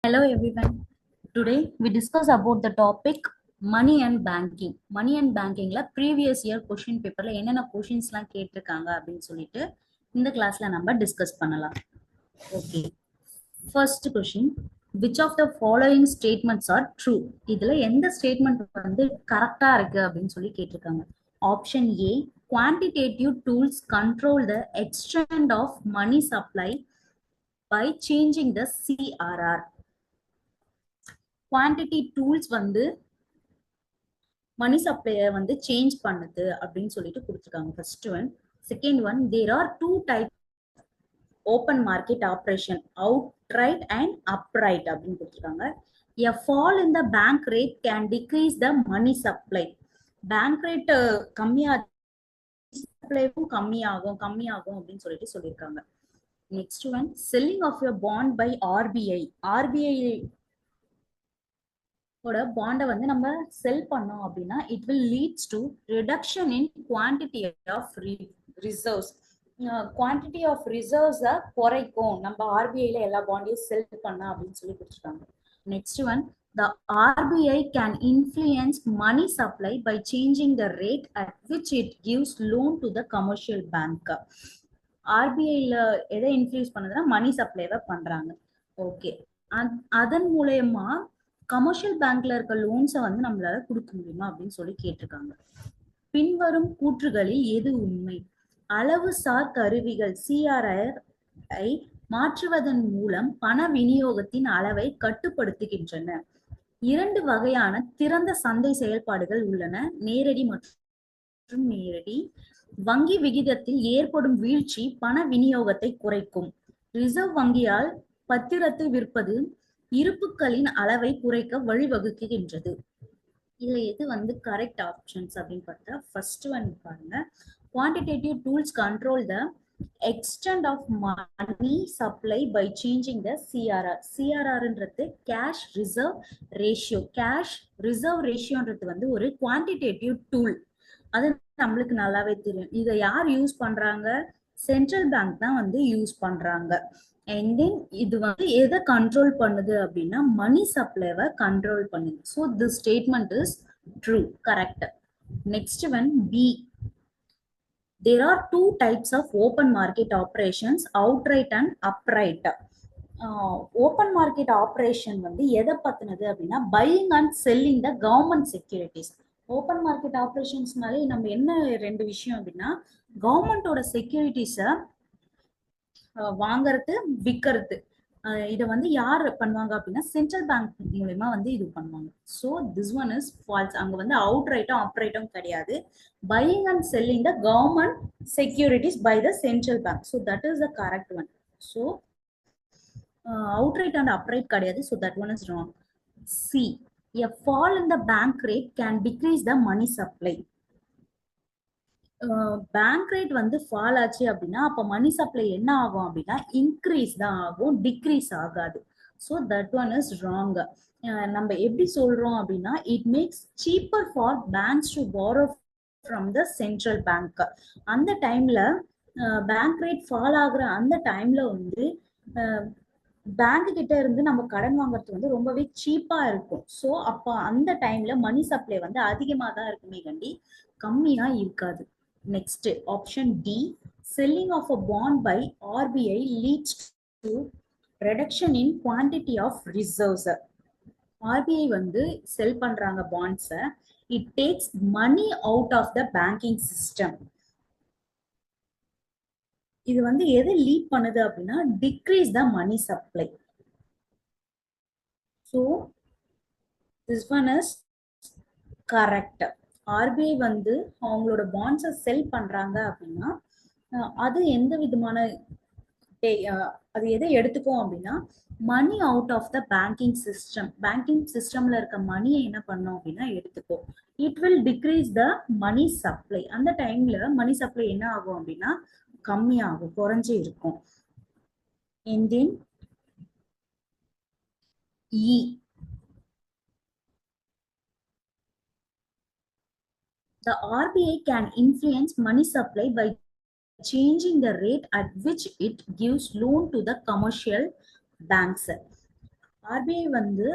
Hello everyone. Today we discuss about the topic money and banking. Money and bankingல previous year question paperல என்னென்ன questions கேட்டிருக்காங்க அப்படின்னு சொல்லிட்டு இந்த கிளாஸ்ல நம்ம டிஸ்கஸ் பண்ணலாம். Okay. First question, which of the following statements are true? இதுல எந்த ஸ்டேட்மெண்ட் வந்து கரெக்டா இருக்கு அப்படின்னு சொல்லி கேட்டிருக்காங்க. Option A, quantitative tools control the extent of money supply by changing the CRR. Quantity tools வந்து மணி சப்ளையை வந்து சேஞ்ச் பண்ணுது அப்படின்னு சொல்லிட்டு கொடுத்துருக்காங்க. First one. Second one, there are two type open market operation, outright and upright அப்படின்னு கொடுத்துருக்காங்க. A fall in the bank rate can decrease the money supply. Bank rate சப்ளைவும் கம்மியாகும் அப்படின்னு சொல்லிட்டு சொல்லியிருக்காங்க. Next one, selling of your bond by RBI. RBI பாண்டை வந்து நம்ம செல் பண்ணோம் அப்படின்னா it will leads to reduction in quantity of reserves. Quantity of ரிசர்வ்ஸை குறைக்கும் நம்ம ஆர்பிஐல எல்லா பாண்டையும் செல் பண்ணா அப்படின்னு சொல்லி கொடுத்துருக்காங்க. Next one, the RBI can influence money supply by changing the rate at which it gives loan to the commercial bank. ஆர்பிஐல எதை influence பண்ணுதுன்னா மணி சப்ளைவை பண்றாங்க. ஓகே, அதன் மூலயமா கமர்ஷியல் பேங்க்ல இருக்க லோன்ஸை வந்து நம்மளால கொடுக்க முடியுமா அப்படின்னு சொல்லி கேட்டிருக்காங்க. பின்வரும் கூற்றுகளில் எது உண்மை? அளவுசார் கருவிகள் CRR மாற்றுவதன் மூலம் பண விநியோகத்தின் அளவை கட்டுப்படுத்துகின்றன. இரண்டு வகையான திறந்த சந்தை செயல்பாடுகள் உள்ளன, நேரடி மற்றும் நேரடி. வங்கி விகிதத்தில் ஏற்படும் வீழ்ச்சி பண விநியோகத்தை குறைக்கும். ரிசர்வ் வங்கியால் பத்திரத்தை விற்பது இருப்புகளின் அளவை குறைக்க வழிவகுக்கின்றது. இதுல எது வந்து கரெக்ட் ஆப்ஷன்ஸ் அப்படின்னு பார்த்தா ஃபர்ஸ்ட் ஒன் பாருங்க. Quantitative tools control the extent of money supply by changing the CRR. CRRன்றது cash reserve ratio. Cash reserve ரேஷியோன்றது வந்து ஒரு குவான்டிடேட்டிவ் டூல். அது நம்மளுக்கு நல்லாவே தெரியும். இதை யார் யூஸ் பண்றாங்க? சென்ட்ரல் பேங்க் தான் வந்து யூஸ் பண்றாங்க. And then இது வந்து எதை கண்ட்ரோல் பண்ணுது அப்படின்னா மணி சப்ளைவை கண்ட்ரோல் பண்ணுது. So this statement is true, correct. Next one, B. There are two types of open market operations, outright and upright. Open market operation வந்து எதை பத்தினது அப்படின்னா buying and selling the government securities. Open market ஆப்ரேஷன்ஸ்னாலே நம்ம என்ன ரெண்டு விஷயம் அப்படின்னா கவர்மெண்டோட செக்யூரிட்டிஸை வாங்கறது விற்கிறது. இதை வந்து யார் பண்ணுவாங்க அப்படின்னா சென்ட்ரல் பேங்க் மூலமா வந்து இது பண்ணுவாங்க. So this one is false. அங்க வந்து அவுட் ரைட்டும் அப்ரைட்டும் கிடையாது. Buying and selling the government securities by the central bank. So that is the correct one. So outright and upright கிடையாது. So that one is wrong. C, a fall in the bank rate can decrease the money supply. Bank rate வந்து fall ஆச்சு அப்படின்னா அப்ப money supply என்ன ஆகும் அப்படின்னா increase தான் ஆகும், டிக்ரீஸ் ஆகாது. So that one is wrong. நம்ம எப்படி சொல்றோம் அப்படின்னா it makes cheaper for banks to borrow from the central bank. அந்த டைம்ல பேங்க் ரேட் ஃபால் ஆகுற அந்த டைம்ல வந்து பேங்க் கிட்ட இருந்து நம்ம கடன் வாங்குறது வந்து ரொம்பவே சீப்பா இருக்கும். ஸோ அப்போ அந்த டைம்ல மணி சப்ளை வந்து அதிகமாக தான் இருக்குமே கண்டி கம்மியா இருக்காது. Next, option D, selling of a bond by RBI leads to reduction in quantity of reserves. RBI வந்து செல் பண்றாங்க bonds. It takes money out of the banking system. இது வந்து எதை லீட் பண்ணுது அப்படின்னா decrease the money supply. So this one is correct. RBI வந்து அவங்களோட பாண்ட்ஸை செல் பண்றாங்க அப்படின்னா அது எந்த விதமான அது எதை எடுத்துக்கும் அப்படின்னா money out of the banking system. Banking சிஸ்டம்ல இருக்க மணியை என்ன பண்ணோம் அப்படின்னா எடுத்துக்கும். It will decrease the money supply. அந்த டைம்ல மணி சப்ளை என்ன ஆகும் அப்படின்னா கம்மியாகும், குறைஞ்சு இருக்கும். And then E, the RBI can influence money supply by changing the rate at which it gives loan to the commercial banks. RBI வந்து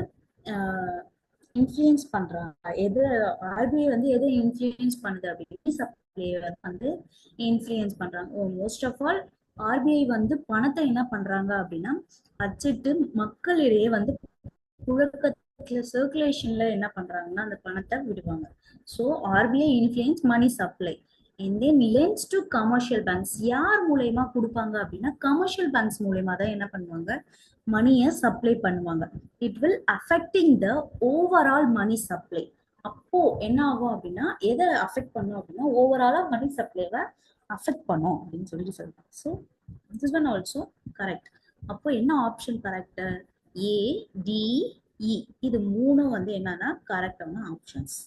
influence பண்றாங்க. எது ஆர்பிஐ வந்து எதை இன்ஃப்ளூயன்ஸ் பண்ணுது அப்படின்னு சப்ளையர் வந்து இன்ஃப்ளூயன்ஸ் பண்றாங்க. மோஸ்ட் ஆஃப் ஆல் ஆர்பிஐ வந்து பணத்தை என்ன பண்றாங்க அப்படின்னா அச்சிட்டு மக்களிடையே வந்து புழக்கத்துல சர்க்குலேஷன்ல என்ன பண்றாங்கன்னா அந்த பணத்தை விடுவாங்க. So RBI influence money supply and then lends to commercial banks. யார் மூலயமா கொடுப்பாங்க அப்படின்னா கமர்ஷியல் பேங்க்ஸ் மூலயமா தான் என்ன பண்ணுவாங்க மணியை சப்ளை பண்ணுவாங்க. It will affecting the overall money supply. அப்போ என்ன ஆகும் அப்படின்னா எதை அஃபெக்ட் பண்ணும் அப்படின்னா ஓவராலா மணி சப்ளைவை அஃபெக்ட் பண்ணும் அப்படின்னு சொல்லிட்டு சொல்றாங்க. So this one also correct. அப்போ என்ன ஆப்ஷன் கரெக்ட்? ஏ, டி, இ இது மூணும் வந்து என்னன்னா கரெக்டான options.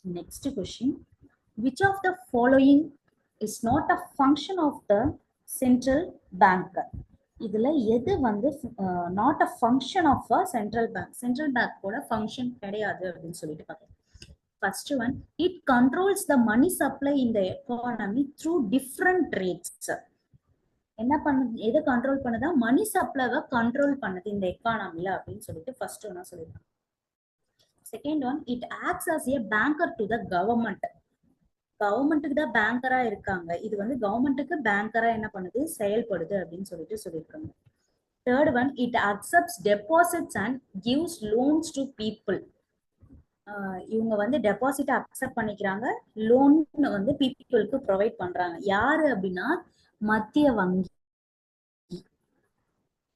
Next question. Which of the following is not a function of the central bank? இதுல எது வந்து not a function of a central bank? Central bank கூட function கிடையாது அப்படின்னு சொல்லிட்டு பார்க்கலாம். First one, it controls the money supply in the economy through different rates. என்ன பண்ணுது? எதை கண்ட்ரோல் பண்ணுதா? மணி சப்ளைவை கண்ட்ரோல் பண்ணுது இந்த எக்கானமில அப்படின்னு சொல்லிட்டு ஃபர்ஸ்ட் ஒன்னா சொல்லிருக்காங்க. Second one, it acts as a banker to the government. கவர்மெண்ட்டுக்கு தான் பேங்கரா இருக்காங்க. இது வந்து கவர்மெண்ட்டுக்கு பேங்கரா என்ன பண்ணுது செயல்படுது அப்படின்னு சொல்லிட்டு சொல்லியிருக்காங்க. Third one, it accepts deposits and gives loans to people. இவங்க வந்து டெபாசிட் அக்செப்ட் பண்ணிக்கிறாங்க, லோன் வந்து பீப்புளுக்கு ப்ரொவைட் பண்றாங்க. யாரு அப்படின்னா மத்திய வங்கி,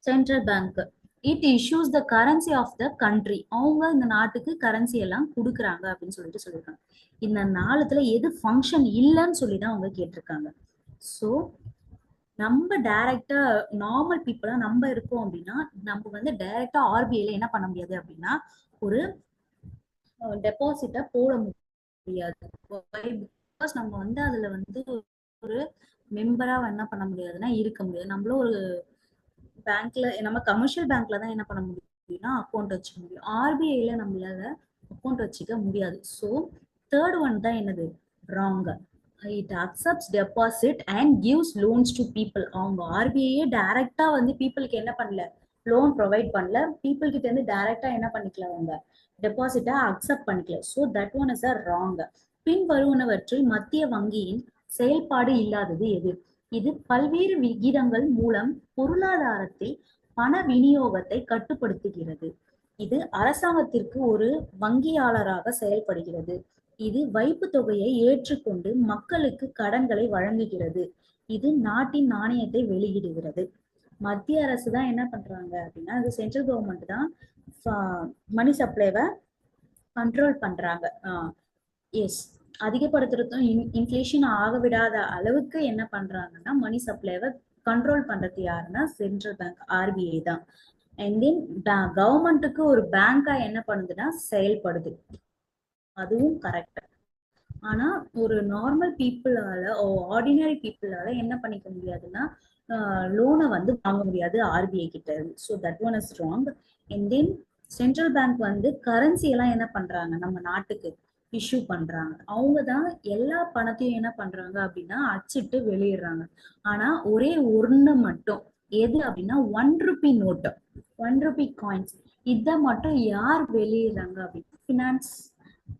central bank. It issues the currency of the country. அவங்க இந்த நாட்டுக்கு கரன்சி எல்லாம் கொடுக்குறாங்க அப்படின்னு சொல்லிட்டு சொல்லியிருக்காங்க. இந்த நாளுத்துல எது ஃபங்க்ஷன் இல்லைன்னு சொல்லிதான் அவங்க கேட்டிருக்காங்க. ஸோ நம்ம டைரக்டா நார்மல் பீப்புளா நம்ம இருக்கோம் அப்படின்னா நம்ம வந்து டைரக்டா ஆர்பிஐல என்ன பண்ண முடியாது அப்படின்னா ஒரு டெபாசிட்டை போட முடியாது. பிகாஸ் நம்ம வந்து அதுல வந்து ஒரு மெம்பரா என்ன பண்ண முடியாதுன்னா இருக்க முடியாது. நம்மளும் ஒரு பேங்க்ல நம்ம கமர்ஷியல் பேங்க்ல தான் என்ன பண்ண முடியும்னா அக்கௌண்ட் வச்சுக்க முடியும். ஆர்பிஐல நம்மளால அக்கௌண்ட் வச்சுக்க முடியாது. ஸோ தேர்ட் ஒன் தான் என்னது wrong. It accepts deposit and gives loans to people. அவங்க ஆர்பிஐயே டைரக்டா வந்து பீப்புளுக்கு என்ன பண்ணல லோன் ப்ரொவைட் பண்ணல. பீப்புள் கிட்ட இருந்து டைரக்டா என்ன பண்ணிக்கல அவங்க டெபாசிட்டா அக்செப்ட் பண்ணிக்கல. So that one is a wrong. பின் வருவனவற்றில் மத்திய வங்கியின் செயல்பாடு இல்லாதது எது? இது பல்வேறு விகிதங்கள் மூலம் பொருளாதாரத்தில் பண விநியோகத்தை கட்டுப்படுத்துகிறது. இது அரசாங்கத்திற்கு ஒரு வங்கியாளராக செயல்படுகிறது. இது வைப்பு தொகையை ஏற்றுக்கொண்டு மக்களுக்கு கடன்களை வழங்குகிறது. இது நாட்டின் நாணயத்தை வெளியிடுகிறது. மத்திய அரசு தான் என்ன பண்றாங்க அப்படின்னா இது சென்ட்ரல் கவர்மெண்ட் தான் மணி சப்ளைவை கண்ட்ரோல் பண்றாங்க. எஸ், அதிகப்படுத்துறதும் இன்ஃபிளேஷன் ஆக விடாத அளவுக்கு என்ன பண்றாங்கன்னா மணி சப்ளைவை கண்ட்ரோல் பண்றது யாருன்னா சென்ட்ரல் பேங்க் ஆர்பிஐ தான். அண்ட் தென் கவர்மெண்ட்டுக்கு ஒரு பேங்கா என்ன பண்ணுதுன்னா செயல்படுது. அதுவும் கரெக்ட். ஆனா ஒரு நார்மல் பீப்புளால ஆர்டினரி பீப்புளால என்ன பண்ணிக்க முடியாதுன்னா லோனை வந்து வாங்க முடியாது ஆர்பிஐ கிட்ட இருந்து. So that one is wrong. And then central bank வந்து கரன்சி எல்லாம் என்ன பண்றாங்க நம்ம நாட்டுக்கு இஷ்யூ பண்றாங்க. அவங்க தான் எல்லா பணத்தையும் என்ன பண்றாங்க அப்படின்னா அச்சிட்டு வெளியிடுறாங்க. ஆனா ஒரே ஒண்ணு மட்டும் எது அப்படின்னா 1 ரூபி நோட்டு, 1 ரூபி காயின்ஸ், இதை மட்டும் யார் வெளியிடுறாங்க அப்படின்னா பினான்ஸ்.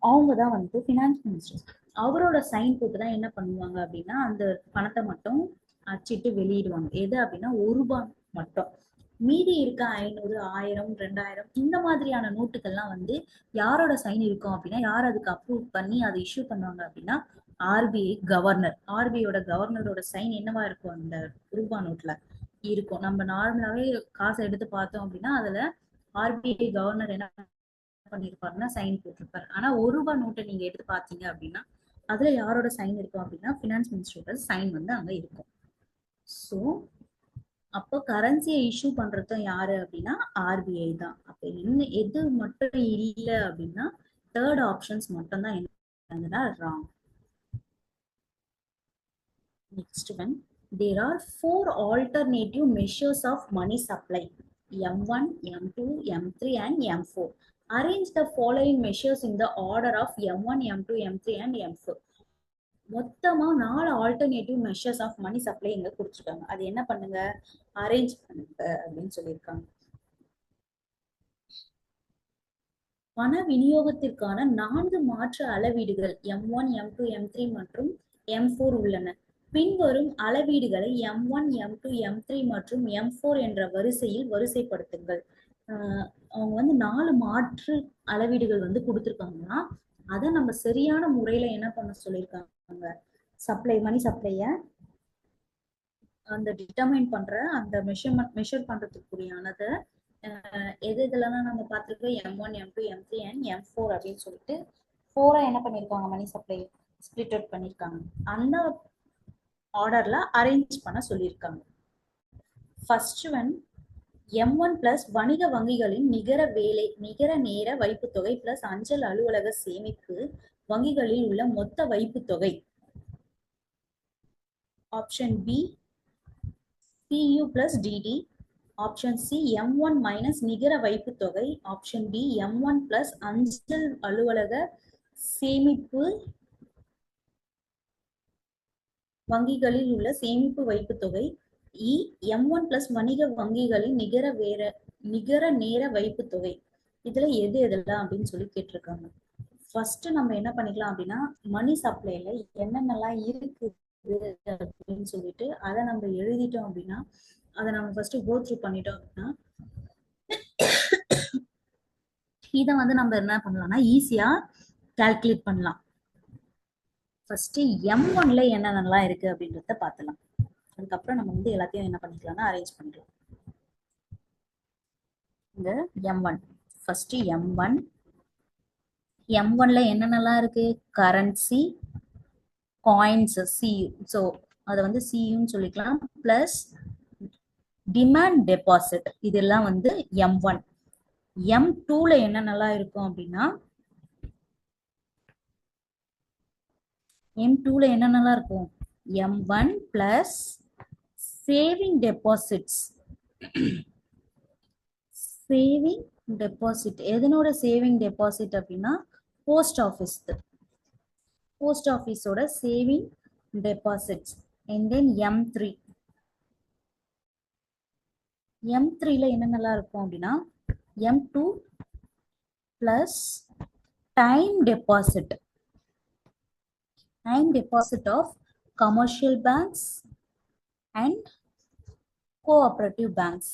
அவங்க தான் வந்து பினான்ஸ் மினிஸ்டர் அவரோட சைன் போட்டு தான் என்ன பண்ணுவாங்க அப்படின்னா அந்த பணத்தை மட்டும் அச்சிட்டு வெளியிடுவாங்க. எது அப்படின்னா 1 ரூபாய் மட்டும். மீதி இருக்க 500, 1000, 2000 இந்த மாதிரியான நோட்டுகள்லாம் வந்து யாரோட சைன் இருக்கும் அப்படின்னா யார் அதுக்கு அப்ரூவ் பண்ணி அதை இஷ்யூ பண்ணுவாங்க அப்படின்னா ஆர்பிஐ கவர்னர். ஆர்பிஐயோட கவர்னரோட சைன் என்னவா இருக்கும் அந்த ரூபாய் நோட்ல இருக்கும். நம்ம நார்மலாவே காசை எடுத்து பார்த்தோம் அப்படின்னா அதுல ஆர்பிஐ கவர்னர் என்ன பண்ணிருப்பாருன்னா சைன் போட்டிருப்பாரு. ஆனா 1 ரூபாய் நோட்டை நீங்க எடுத்து பாத்தீங்க அப்படின்னா அதுல யாரோட சைன் இருக்கும் அப்படின்னா பினான்ஸ் மினிஸ்டரோட சைன் வந்து அங்க இருக்கும். ஸோ அப்போ கரன்சியை இஷ்யூ பண்றதும் யாரு அப்படின்னா ஆர்பிஐ தான். அப்ப இன்னும் எது மட்டும் இல்லை அப்படின்னா தேர்ட் ஆப்ஷன்ஸ் மட்டும் தான் என்னன்னா wrong. Next one, there are 4 alternative measures of money supply: M1, M2, M3 and M4. Arrange the following measures in the order of M1, M2, M3 and M4. மொத்தமா 4 alternative measures of money supply இங்க கொடுத்துருக்காங்க. அது என்ன பண்ணுங்க, arrange பண்ணுங்க அப்படின்னு சொல்லியிருக்காங்க. பண விநியோகத்திற்கான 4 மாற்று அளவீடுகள் M1, M2, M3 மற்றும் M4 உள்ளன. பின்வரும் அளவீடுகளை M1, M2, M3 மற்றும் M4 என்ற வரிசையில் வரிசைப்படுத்துங்கள். அவங்க வந்து 4 மாற்று அளவீடுகள் வந்து கொடுத்துருக்காங்கன்னா அதை நம்ம சரியான முறையில என்ன பண்ண சொல்லியிருக்காங்க, சப்ளை மணி சப்ளைய அந்த டிட்டர்மைன் பண்ற அந்த மெஷர் பண்றதுக்குரியானதை எது இதெல்லாம் நம்ம பார்த்துருக்கோம், M1, M2, M3 and M4 அப்படின்னு சொல்லிட்டு 4 என்ன பண்ணிருக்காங்க, மணி சப்ளை ஸ்பிளிட் அவுட் பண்ணிருக்காங்க. அந்த ஆர்டர்ல அரேஞ்ச் பண்ண சொல்லியிருக்காங்க. ஃபர்ஸ்ட் ஒன் M1 பிளஸ் வணிக வங்கிகளின் நிகர நேர வைப்பு தொகை பிளஸ் அஞ்சல் அலுவலக சேமிப்பு வங்கிகளில் உள்ள மொத்த வைப்பு தொகை. Option B CU plus DD. Option C M1 minus நிகர வைப்பு தொகை. ஆப்ஷன் பி M1 பிளஸ் அஞ்சல் அலுவலக சேமிப்பு வங்கிகளில் உள்ள சேமிப்பு வைப்பு தொகை. இ M1 பிளஸ் வணிக வங்கிகளின் நிகர நேர வைப்பு தொகை. இதுல எது எதெல்லாம் அப்படின்னு சொல்லி கேட்டிருக்காங்க. ஃபர்ஸ்ட் நம்ம என்ன பண்ணிக்கலாம் அப்படின்னா, மணி சப்ளைல என்னென்னலாம் இருக்குது அப்படின்னு சொல்லிட்டு அதை நம்ம எழுதிட்டோம் அப்படின்னா, அதை நம்ம ஃபர்ஸ்ட் கோ த்ரூ பண்ணிட்டோம் அப்படின்னா இதை வந்து நம்ம என்ன பண்ணலாம்னா ஈஸியா கால்குலேட் பண்ணலாம். ஃபர்ஸ்ட் M1ல என்னென்னலாம் இருக்கு அப்படின்றத பார்த்துலாம். அதுக்கப்புறம் நம்ம வந்து எல்லாத்தையும் என்ன பண்ணிக்கலாம்னா அரேஞ்ச் பண்ணிக்கலாம். இந்த M1 ஃபர்ஸ்ட் M1ல என்னென்னலாம் இருக்கு, கரன்சி, காயின்ஸ் CU, ஸோ அதை வந்து CUன்னு சொல்லிக்கலாம், பிளஸ் டிமாண்ட் டெபாசிட், இதெல்லாம் வந்து M1. M2ல என்னென்னலாம் இருக்கும் அப்படின்னா, M2ல என்னென்னலாம் இருக்கும், M1 plus saving deposits. Saving deposit எதனோட சேவிங் டெபாசிட் அப்படின்னா போஸ்ட் ஆஃபீஸோட சேவிங் டெபாசிட்ஸ். அண்ட் தென் M3ல என்னென்னலாம் இருக்கும் அப்படின்னா M2 plus time deposit of commercial banks and cooperative banks.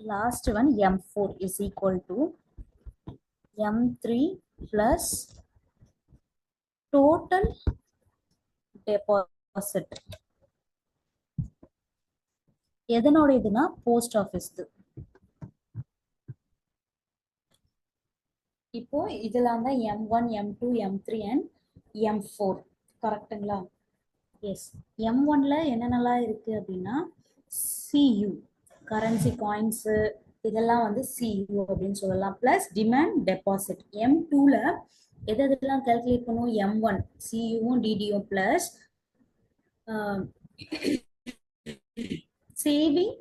Last one M4 is equal to M3 plus total deposit. எதனோட இதுனா post office. இப்போ இதெல்லாம் தான் M1, M2, M3 and M4. கரெக்ட்டுங்களா? S. M1ல என்னென்னலாம் இருக்கு அப்படின்னா CU, கரன்சி, காயின்ஸ், இதெல்லாம் வந்து CU அப்படின்னு சொல்லலாம், பிளஸ் டிமாண்ட் டெபாசிட். M2ல எதெல்லாம் கால்குலேட் பண்ணுவோம், M1 CUவும் DDயும் பிளஸ் சேவிங்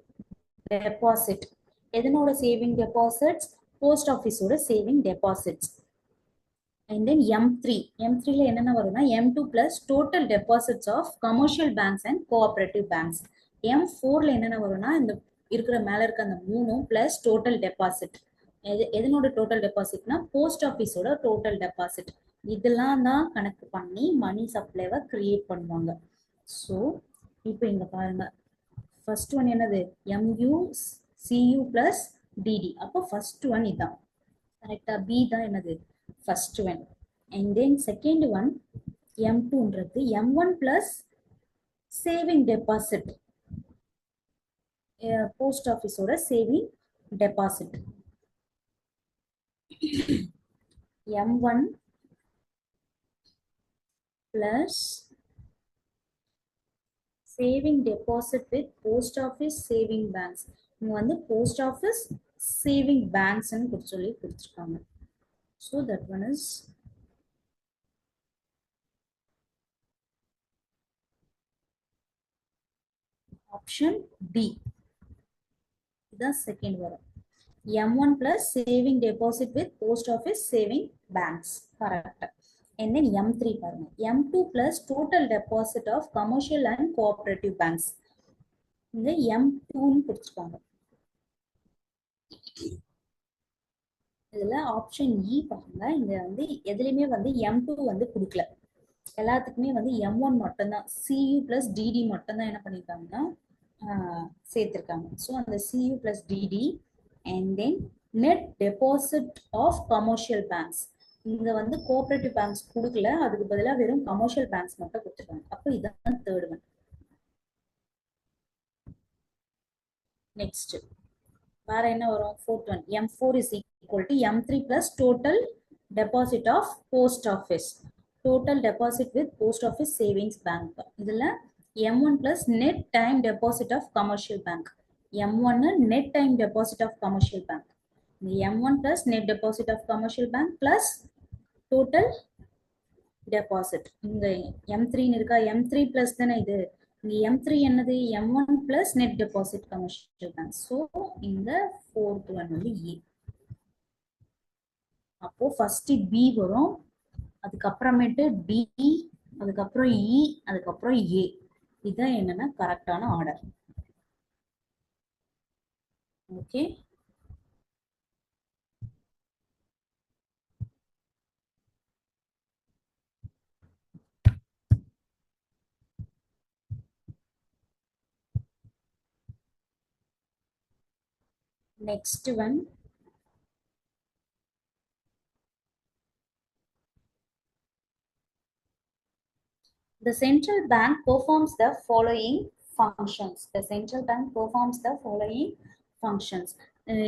டெபாசிட். எதனோட சேவிங் டெபாசிட்ஸ், போஸ்ட் ஆஃபீஸோட சேவிங் டெபாசிட்ஸ். அண்ட் தென் M3ல என்னென்ன வரும்னா M2 plus total deposits of commercial banks and cooperative banks. M4ல என்னென்ன வரும்னா இந்த இருக்கிற மேல இருக்க அந்த 3 பிளஸ் டோட்டல் டெபாசிட். எதனோட டோட்டல் டெபாசிட்னா போஸ்ட் ஆஃபீஸோட டோட்டல் டெபாசிட். இதெல்லாம் தான் கணக்கு பண்ணி மணி சப்ளைவை கிரியேட் பண்ணுவாங்க. ஸோ இப்போ இங்க பாருங்க, ஃபர்ஸ்ட் ஒன் என்னது, MU CU பிளஸ் DD. அப்போ ஃபர்ஸ்ட் ஒன் இதுதான் கரெக்டா, B தான் என்னது first one. And then second one M2ன்றது M1 plus saving deposit, post ஆஃபீஸோட saving deposit. M1 plus saving deposit with post office saving banks. இங்க வந்து போஸ்ட் ஆஃபீஸ் சேவிங் பேங்க்ஸ்ன்னு சொல்லி கொடுத்துருக்காங்க. So that one is option D. இதுதான் second வரும். M1 plus saving deposit with post office saving banks. Correct. and then M3 பாருங்க. M2 plus total deposit of commercial and cooperative banks. இங்க M2 ன்னு கொடுத்துருக்காங்க. இதுல ஆப்ஷன் இ பாருங்க. இங்க வந்து எதுலயுமே வந்து M2 வந்து கொடுக்கல. எல்லாத்துக்குமே வந்து M1 மட்டும்தான், CU plus DD மட்டும்தான் என்ன பண்ணிருக்காங்கன்னா சேர்த்திருக்காங்க. ஸோ அந்த CU plus DD and then net deposit of commercial banks. இங்க வந்து கோஆபரேட்டிவ் பேங்க்ஸ் கொடுக்கல, அதுக்கு பதிலா வெறும் கமர்ஷியல் பேங்க்ஸ் மட்டும் கொடுத்துருக்காங்க. அப்போ இதான் தேர்ட் ஒன். நெக்ஸ்ட் வேற என்ன வரும்? Fourth one M4 is equal to M3 plus total deposit of post office. Total deposit with post office savings bank. இதுல M1 plus net time deposit of commercial bank. M1 net time deposit of commercial bank. M1 plus net deposit of commercial bank plus total deposit. இங்க M3 இருக்கா, M3 plus தானே இது. இங்க M3 என்னது? M1 plus net deposit commercial bank. So இந்த fourth one வந்து A. அப்போ first B வரும், அதுக்கப்புறமேட்டு D, அதுக்கப்புறம் E, அதுக்கப்புறம் A. இதுதான் என்னன்னா கரெக்டான order. Okay, next one. The central bank performs the following functions. The central bank performs the following functions.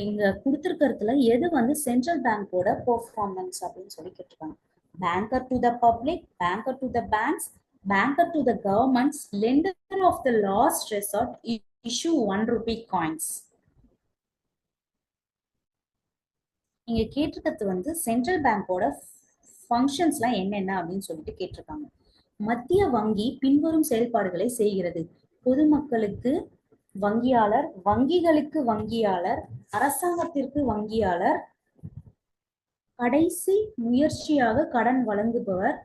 இங்க கொடுத்திருக்கிறதுல எது வந்து சென்ட்ரல் பேங்கோட பெர்ஃபார்மன்ஸ் அப்படின்னு சொல்லி கேட்டிருக்காங்க. Banker to the public, banker to the banks, banker to the governments, lender of the last resort, issue 1 rupee coins. இங்க கேட்டிருக்கிறது வந்து சென்ட்ரல் பேங்கோட ஃபங்க்ஷன்ஸ்லாம் என்னென்ன அப்படின்னு சொல்லிட்டு கேட்டிருக்காங்க. மத்திய வங்கி பின்வரும் செயல்பாடுகளை செய்கிறது. பொதுமக்களுக்கு வங்கியாளர், வங்கிகளுக்கு வங்கியாளர், அரசாங்கத்திற்கு வங்கியாளர், கடைசி முயற்சியாக கடன் வழங்குபவர்,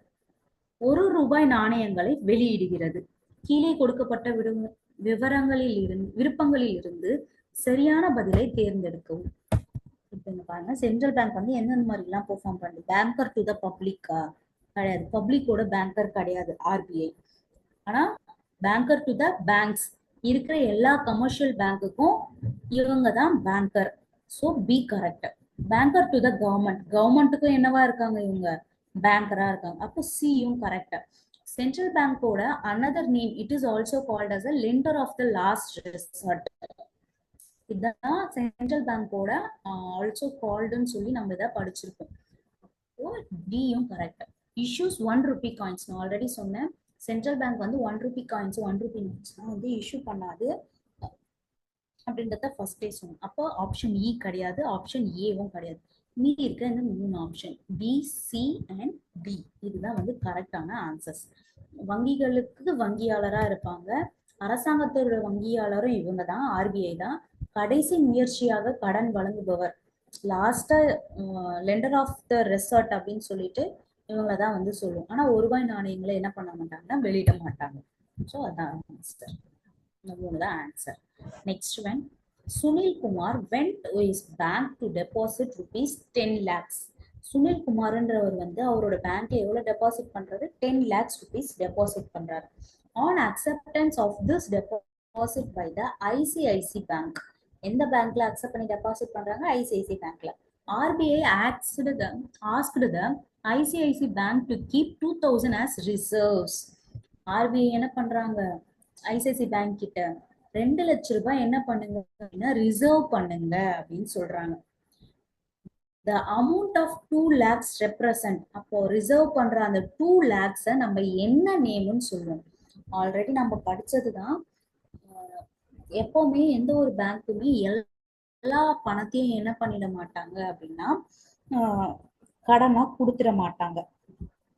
1 ரூபாய் நாணயங்களை வெளியிடுகிறது. கீழே கொடுக்கப்பட்ட விருப்பங்களில் இருந்து சரியான பதிலை தேர்ந்தெடுக்கவும். இப்ப பாருங்க, சென்ட்ரல் பேங்க் வந்து எந்தெந்த மாதிரி எல்லாம் பெர்ஃபார்ம் பண்ணுது. பேங்கர் டு த பப்ளிக்கா? கிடையாது, பப்ளிக்கோட பேங்கர் கிடையாது ஆர்பிஐ. ஆனா பேங்கர் டு த பேங்க்ஸ், இருக்கிற எல்லா கமர்ஷியல் பேங்குக்கும் இவங்க தான் banker. So B correct. Banker to the government, கவர்மெண்ட்டுக்கும் என்னவா இருக்காங்க இவங்க? பேங்கரா இருக்காங்க. அப்போ சியும் கரெக்ட். சென்ட்ரல் பேங்கோட another name, it is also called as a lender of the last resort. இதுதான் சென்ட்ரல் பேங்கோட ஆல்சோ கால்டுன்னு சொல்லி நம்ம இதை படிச்சிருக்கோம். டியும் கரெக்ட். இஷ்யூஸ் 1 rupee காயின்ஸ், நான் ஆல்ரெடி சொன்னேன். சென்ட்ரல் பேங்க் வந்து 1 rupee காயின்ஸ், 1 rupee நோட்ஸ்லாம் வந்து இஷ்யூ பண்ணாது அப்படின்றத ஃபர்ஸ்ட் டே சொன்னோம். அப்போ ஆப்ஷன் இ கிடையாது, ஆப்ஷன் ஏவும் கிடையாது. மீதி இருக்க இந்த 3 option B, C and D, இதுதான் வந்து கரெக்டான ஆன்சர்ஸ். வங்கிகளுக்கு வங்கியாளரா இருப்பாங்க, அரசாங்கத்தோட வங்கியாளரும் இவங்க தான், ஆர்பிஐ தான். கடைசி முயற்சியாக கடன் வழங்குபவர், லாஸ்டா லெண்டர் ஆஃப் த ரெசார்ட் அப்படின்னு சொல்லிட்டு இவங்கள தான் வந்து சொல்லுவோம். ஆனா 1 ரூபாய் நாணயங்களை என்ன பண்ண மாட்டாங்கன்னா வெளியிட மாட்டாங்க. ஸோ அதான் ஆன்சர். இந்த 3 தான் answer. Next one, Sunil Kumar went to his bank to deposit rupees 10 lakhs. Sunil குமார்ன்றவர் வந்து அவரோட பேங்க்ல எவ்வளவு டெபாசிட் பண்றாரு? 10 lakhs rupees டெபாசிட் பண்றாரு. On acceptance of this deposit by the ICICI bank, எந்த பேங்க்ல அக்செப்ட் பண்ணி டெபாசிட் பண்றாங்க? ஐசிஐசி பேங்க்ல. RBI asked the ICICI bank to keep 2000 as reserves. RBI என்ன பண்றாங்க? ஐசிஐசி பேங்க் கிட்ட 2 லட்சம் ரூபாய் என்ன பண்ணுங்க அப்படின்னா ரிசர்வ் பண்ணுங்க அப்படின்னு சொல்றாங்க. The amount of 2 lakhs represent, அப்போ ரிசர்வ் பண்ற அந்த 2 lakhs நம்ம என்ன நேம்னு சொல்லுவோம்? ஆல்ரெடி நம்ம படிச்சதுதான். எப்பவுமே எந்த ஒரு பேங்க்குமே எல்லா பணத்தையும் என்ன பண்ணிட மாட்டாங்க அப்படின்னா கடனா கொடுத்துட மாட்டாங்க.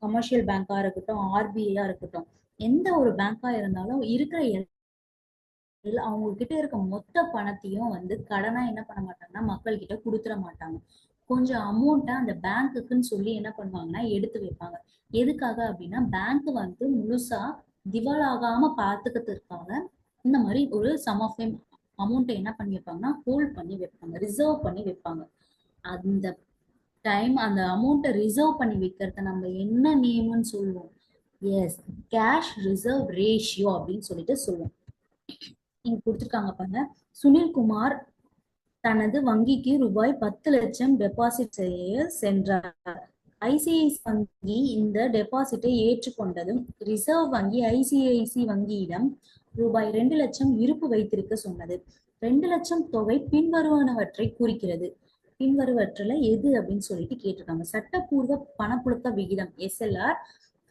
கமர்ஷியல் பேங்கா இருக்கட்டும், ஆர்பிஐயா இருக்கட்டும், எந்த ஒரு பேங்கா இருந்தாலும் இருக்கிற அவங்க கிட்ட இருக்க மொத்த பணத்தையும் வந்து கடனா என்ன பண்ண மாட்டாங்கன்னா மக்கள் கிட்ட கொடுத்துட மாட்டாங்க. கொஞ்சம் அமௌண்ட்டை அந்த பேங்க்குன்னு சொல்லி என்ன பண்ணுவாங்கன்னா எடுத்து வைப்பாங்க. எதுக்காக அப்படின்னா பேங்க் வந்து முழுசா திவாலாகாம பாத்துக்கிறதுக்காக இந்த மாதிரி ஒரு சம் ஆஃப் அமௌண்ட்டை என்ன பண்ணி வைப்பாங்கன்னா ஹோல்ட் பண்ணி வைப்பாங்க, ரிசர்வ் பண்ணி வைப்பாங்க. அந்த டைம் அந்த அமௌண்ட்டை ரிசர்வ் பண்ணி வைக்கிறத நம்ம என்ன நேம்னு சொல்லுவோம்? எஸ், கேஷ் ரிசர்வ் ரேஷியோ அப்படின்னு சொல்லிட்டு சொல்லுவோம். இங்க கொடுத்துருக்காங்க பாருங்க. சுனில்குமார் தனது வங்கிக்கு ரூபாய் 10 லட்சம் டெபாசிட் செய்ய சென்றார். ஐசிஐசி வங்கி இந்த டெபாசிட்டை ஏற்றுக்கொண்டதும் ரிசர்வ் வங்கி ஐசிஐசி வங்கியிடம் ரூபாய் 2 லட்சம் இருப்பு வைத்திருக்க சொன்னது. 2 லட்சம் தொகை பின்வருவனவற்றை குறிக்கிறது. பின்வருவற்றில் எது அப்படின்னு சொல்லிட்டு கேட்டிருக்காங்க. சட்டப்பூர்வ பணப்புழக்க விகிதம் எஸ்எல்ஆர்,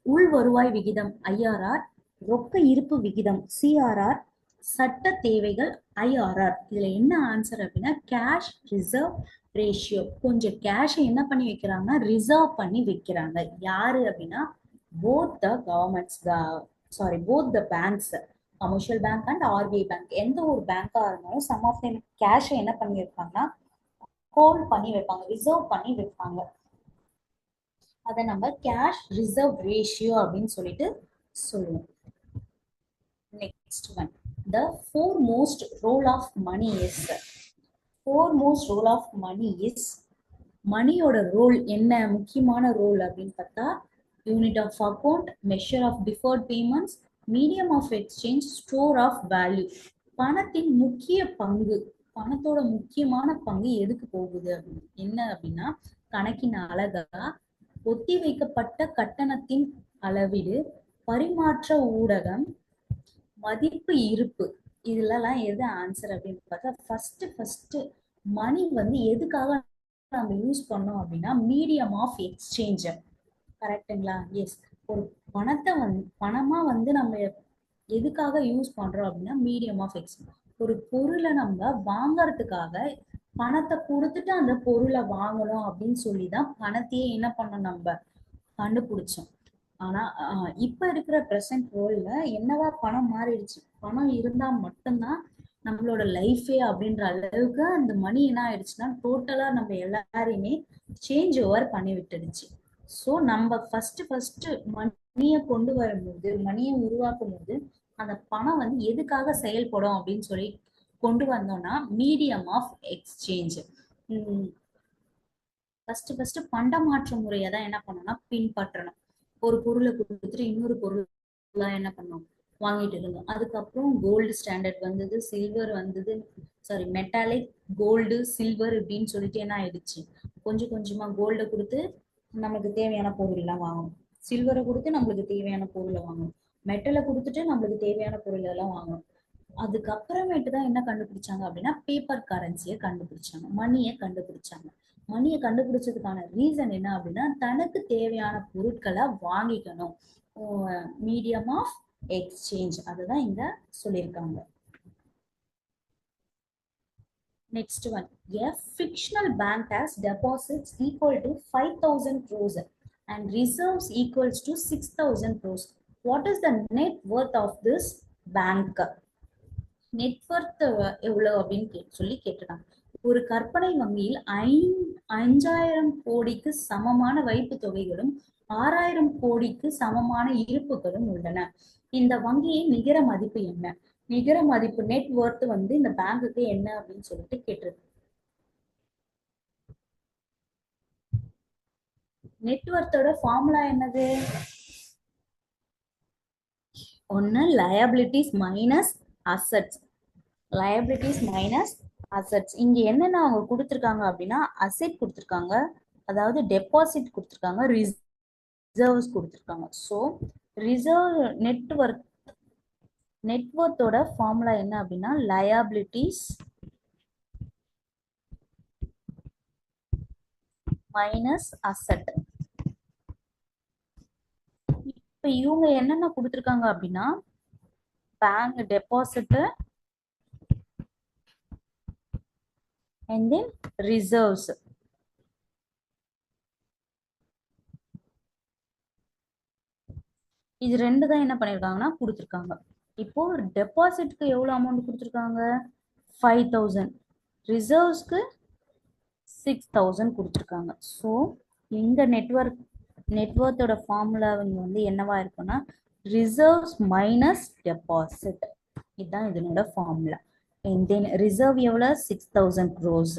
உள் வருவாய் விகிதம் ஐஆர்ஆர், ரொக்க இருப்பு விகிதம் சிஆர்ஆர், சட்ட தேவைகள் ஐஆர்ஆர். இதுல என்ன ஆன்சர் அப்படின்னா கேஷ் ரிசர்வ் ரேஷியோ. கொஞ்சம் கேஷை என்ன பண்ணி வைக்கிறாங்கன்னா ரிசர்வ் பண்ணி வைக்கிறாங்க. யாரு அப்படின்னா both the governments, both the banks, commercial bank and RBI bank. எந்த ஒரு பேங்கா இருந்தாலும் சம் ஆஃப் த கேஷை என்ன பண்ணி வைப்பாங்கன்னா ஹோல்ட் பண்ணி வைப்பாங்க, ரிசர்வ் பண்ணி வைப்பாங்க. அதை நம்ம கேஷ் ரிசர்வ் ரேஷியோ அப்படின்னு சொல்லிட்டு சொல்லுவோம். Next one, the foremost role of money is, foremost role of money is, மணியோட ரோல் என்ன, முக்கியமான ரோல் அப்படின்னு பார்த்தா unit of account, measure of deferred payments, medium of exchange, store of value. பணத்தின் முக்கிய பங்கு, பணத்தோட முக்கியமான பங்கு எதுக்கு போகுது அப்படின்னு என்ன அப்படின்னா கணக்கின் அழகா, ஒத்தி வைக்கப்பட்ட கட்டணத்தின் அளவீடு, பரிமாற்ற ஊடகம், மதிப்பு இருப்பு. இதுலலாம் எது ஆன்சர் அப்படின்னு பார்த்தா ஃபர்ஸ்ட் மணி வந்து எதுக்காக நம்ம யூஸ் பண்ணோம் அப்படின்னா மீடியம் ஆஃப் எக்ஸ்சேஞ்ச். கரெக்டுங்களா? எஸ். ஒரு பணத்தை பணமா நம்ம எதுக்காக யூஸ் பண்றோம் அப்படின்னா மீடியம் ஆஃப் எக்ஸ்சேஞ்ச். ஒரு பொருளை நம்ம வாங்கறதுக்காக பணத்தை கொடுத்துட்டு அந்த பொருளை வாங்கணும் அப்படின்னு சொல்லிதான் பணத்தையே என்ன பண்ணோம் நம்ம கண்டுபிடிச்சோம். ஆனா இப்ப இருக்கிற பிரசன்ட் வேர்ல்ட்ல என்னவா பணம் மாறிடுச்சு. பணம் இருந்தா மட்டும்தான் நம்மளோட லைஃபே அப்படின்ற அளவுக்கு அந்த மணி என்ன ஆயிடுச்சுன்னா டோட்டலா நம்ம எல்லாரையுமே சேஞ்ச் ஓவர் பண்ணி விட்டுடுச்சு. ஸோ நம்ம ஃபர்ஸ்ட் மணியை கொண்டு வரும்போது, மணியை உருவாக்கும் போது அந்த பணம் எதுக்காக செயல்படும் அப்படின்னு சொல்லி கொண்டு வந்தோம்னா மீடியம் ஆஃப் எக்ஸ்சேஞ்ச். ஃபர்ஸ்ட் பண்ட மாற்ற முறையை தான் என்ன பண்ணணும்னா பின்பற்றணும். ஒரு பொருளை கொடுத்துட்டு இன்னொரு பொருள் என்ன பண்ணோம் வாங்கிட்டு இருந்தோம். அதுக்கப்புறம் கோல்டு ஸ்டாண்டர்ட் வந்தது, சில்வர் வந்தது, மெட்டாலிக், கோல்டு, சில்வர் இப்படின்னு சொல்லிட்டு என்ன ஆயிடுச்சு, கொஞ்சம் கொஞ்சமா கோல்டை கொடுத்து நமக்கு தேவையான பொருள் எல்லாம் வாங்கணும், சில்வரை கொடுத்து நம்மளுக்கு தேவையான பொருளை வாங்கணும், மெட்டலை கொடுத்துட்டு நம்மளுக்கு தேவையான பொருள் எல்லாம் வாங்கணும். அதுக்கப்புறமேட்டு தான் என்ன கண்டுபிடிச்சாங்க அப்படின்னா பேப்பர் கரன்சியை கண்டுபிடிச்சாங்க, மணியை கண்டுபிடிச்சாங்க. மணியை கண்டுபிடிச்சதுக்கான ரீசன் என்ன அப்படின்னா தனக்கு தேவையான பொருட்களை வாங்கிக்கணும், மீடியம் ஆஃப் எக்ஸ்சேஞ்ச். அதுதான் இங்க சொல்லியிருக்காங்க. Next one, a fictional bank has deposits equal to 5,000 crores and reserves equals to 6,000 crores. What is the net worth of this bank? Net worth எவ்வளவு அப்படின்னு சொல்லி கேட்டுட்டாங்க. ஒரு கற்பனை வங்கியில் 5,000 கோடிக்கு சமமான வைப்பு தொகைகளும் 6,000 கோடிக்கு சமமான இருப்புகளும் உள்ளன. இந்த வங்கியின் நிகர மதிப்பு என்ன? நிகர மதிப்பு நெட் ஒர்த் இந்த பேங்குக்கு என்ன அப்படின்னு சொல்லிட்டு கேட்டிருக்கு. நெட் ஒர்த்தோட ஃபார்முலா என்னது? ஒன்னு liabilities minus assets, liabilities minus assets. இங்க என்னென்ன அவங்க கொடுத்துருக்காங்க அப்படின்னா அசெட் கொடுத்துருக்காங்க, அதாவது டெபாசிட் கொடுத்துருக்காங்க, ரிசர்வ்ஸ் கொடுத்துருக்காங்க. ஸோ ரிசர்வ் நெட்வொர்த்தோட ஃபார்முலா என்ன அப்படின்னா லயபிலிட்டிஸ் மைனஸ் அசெட். இப்ப இவங்க என்னென்ன கொடுத்துருக்காங்க அப்படின்னா bank deposit and then reserves. இது ரெண்டு தான் என்ன பண்ணிருக்காங்கன்னா கொடுத்துருக்காங்க. இப்போ டெபாசிட்க்கு எவ்வளவு அமௌண்ட் கொடுத்துருக்காங்க? 5,000, ரிசர்வ்ஸ்க்கு 6000 கொடுத்துருக்காங்க. ஸோ இந்த நெட்வொர்த்தோட ஃபார்முலா வந்து என்னவா இருக்குன்னா ரிசர்வ்ஸ் மைனஸ் டெபாசிட். இதுதான் இதனோட ஃபார்முலா. தென் ரிசர்வ் எவ்வளோ 6000 crores,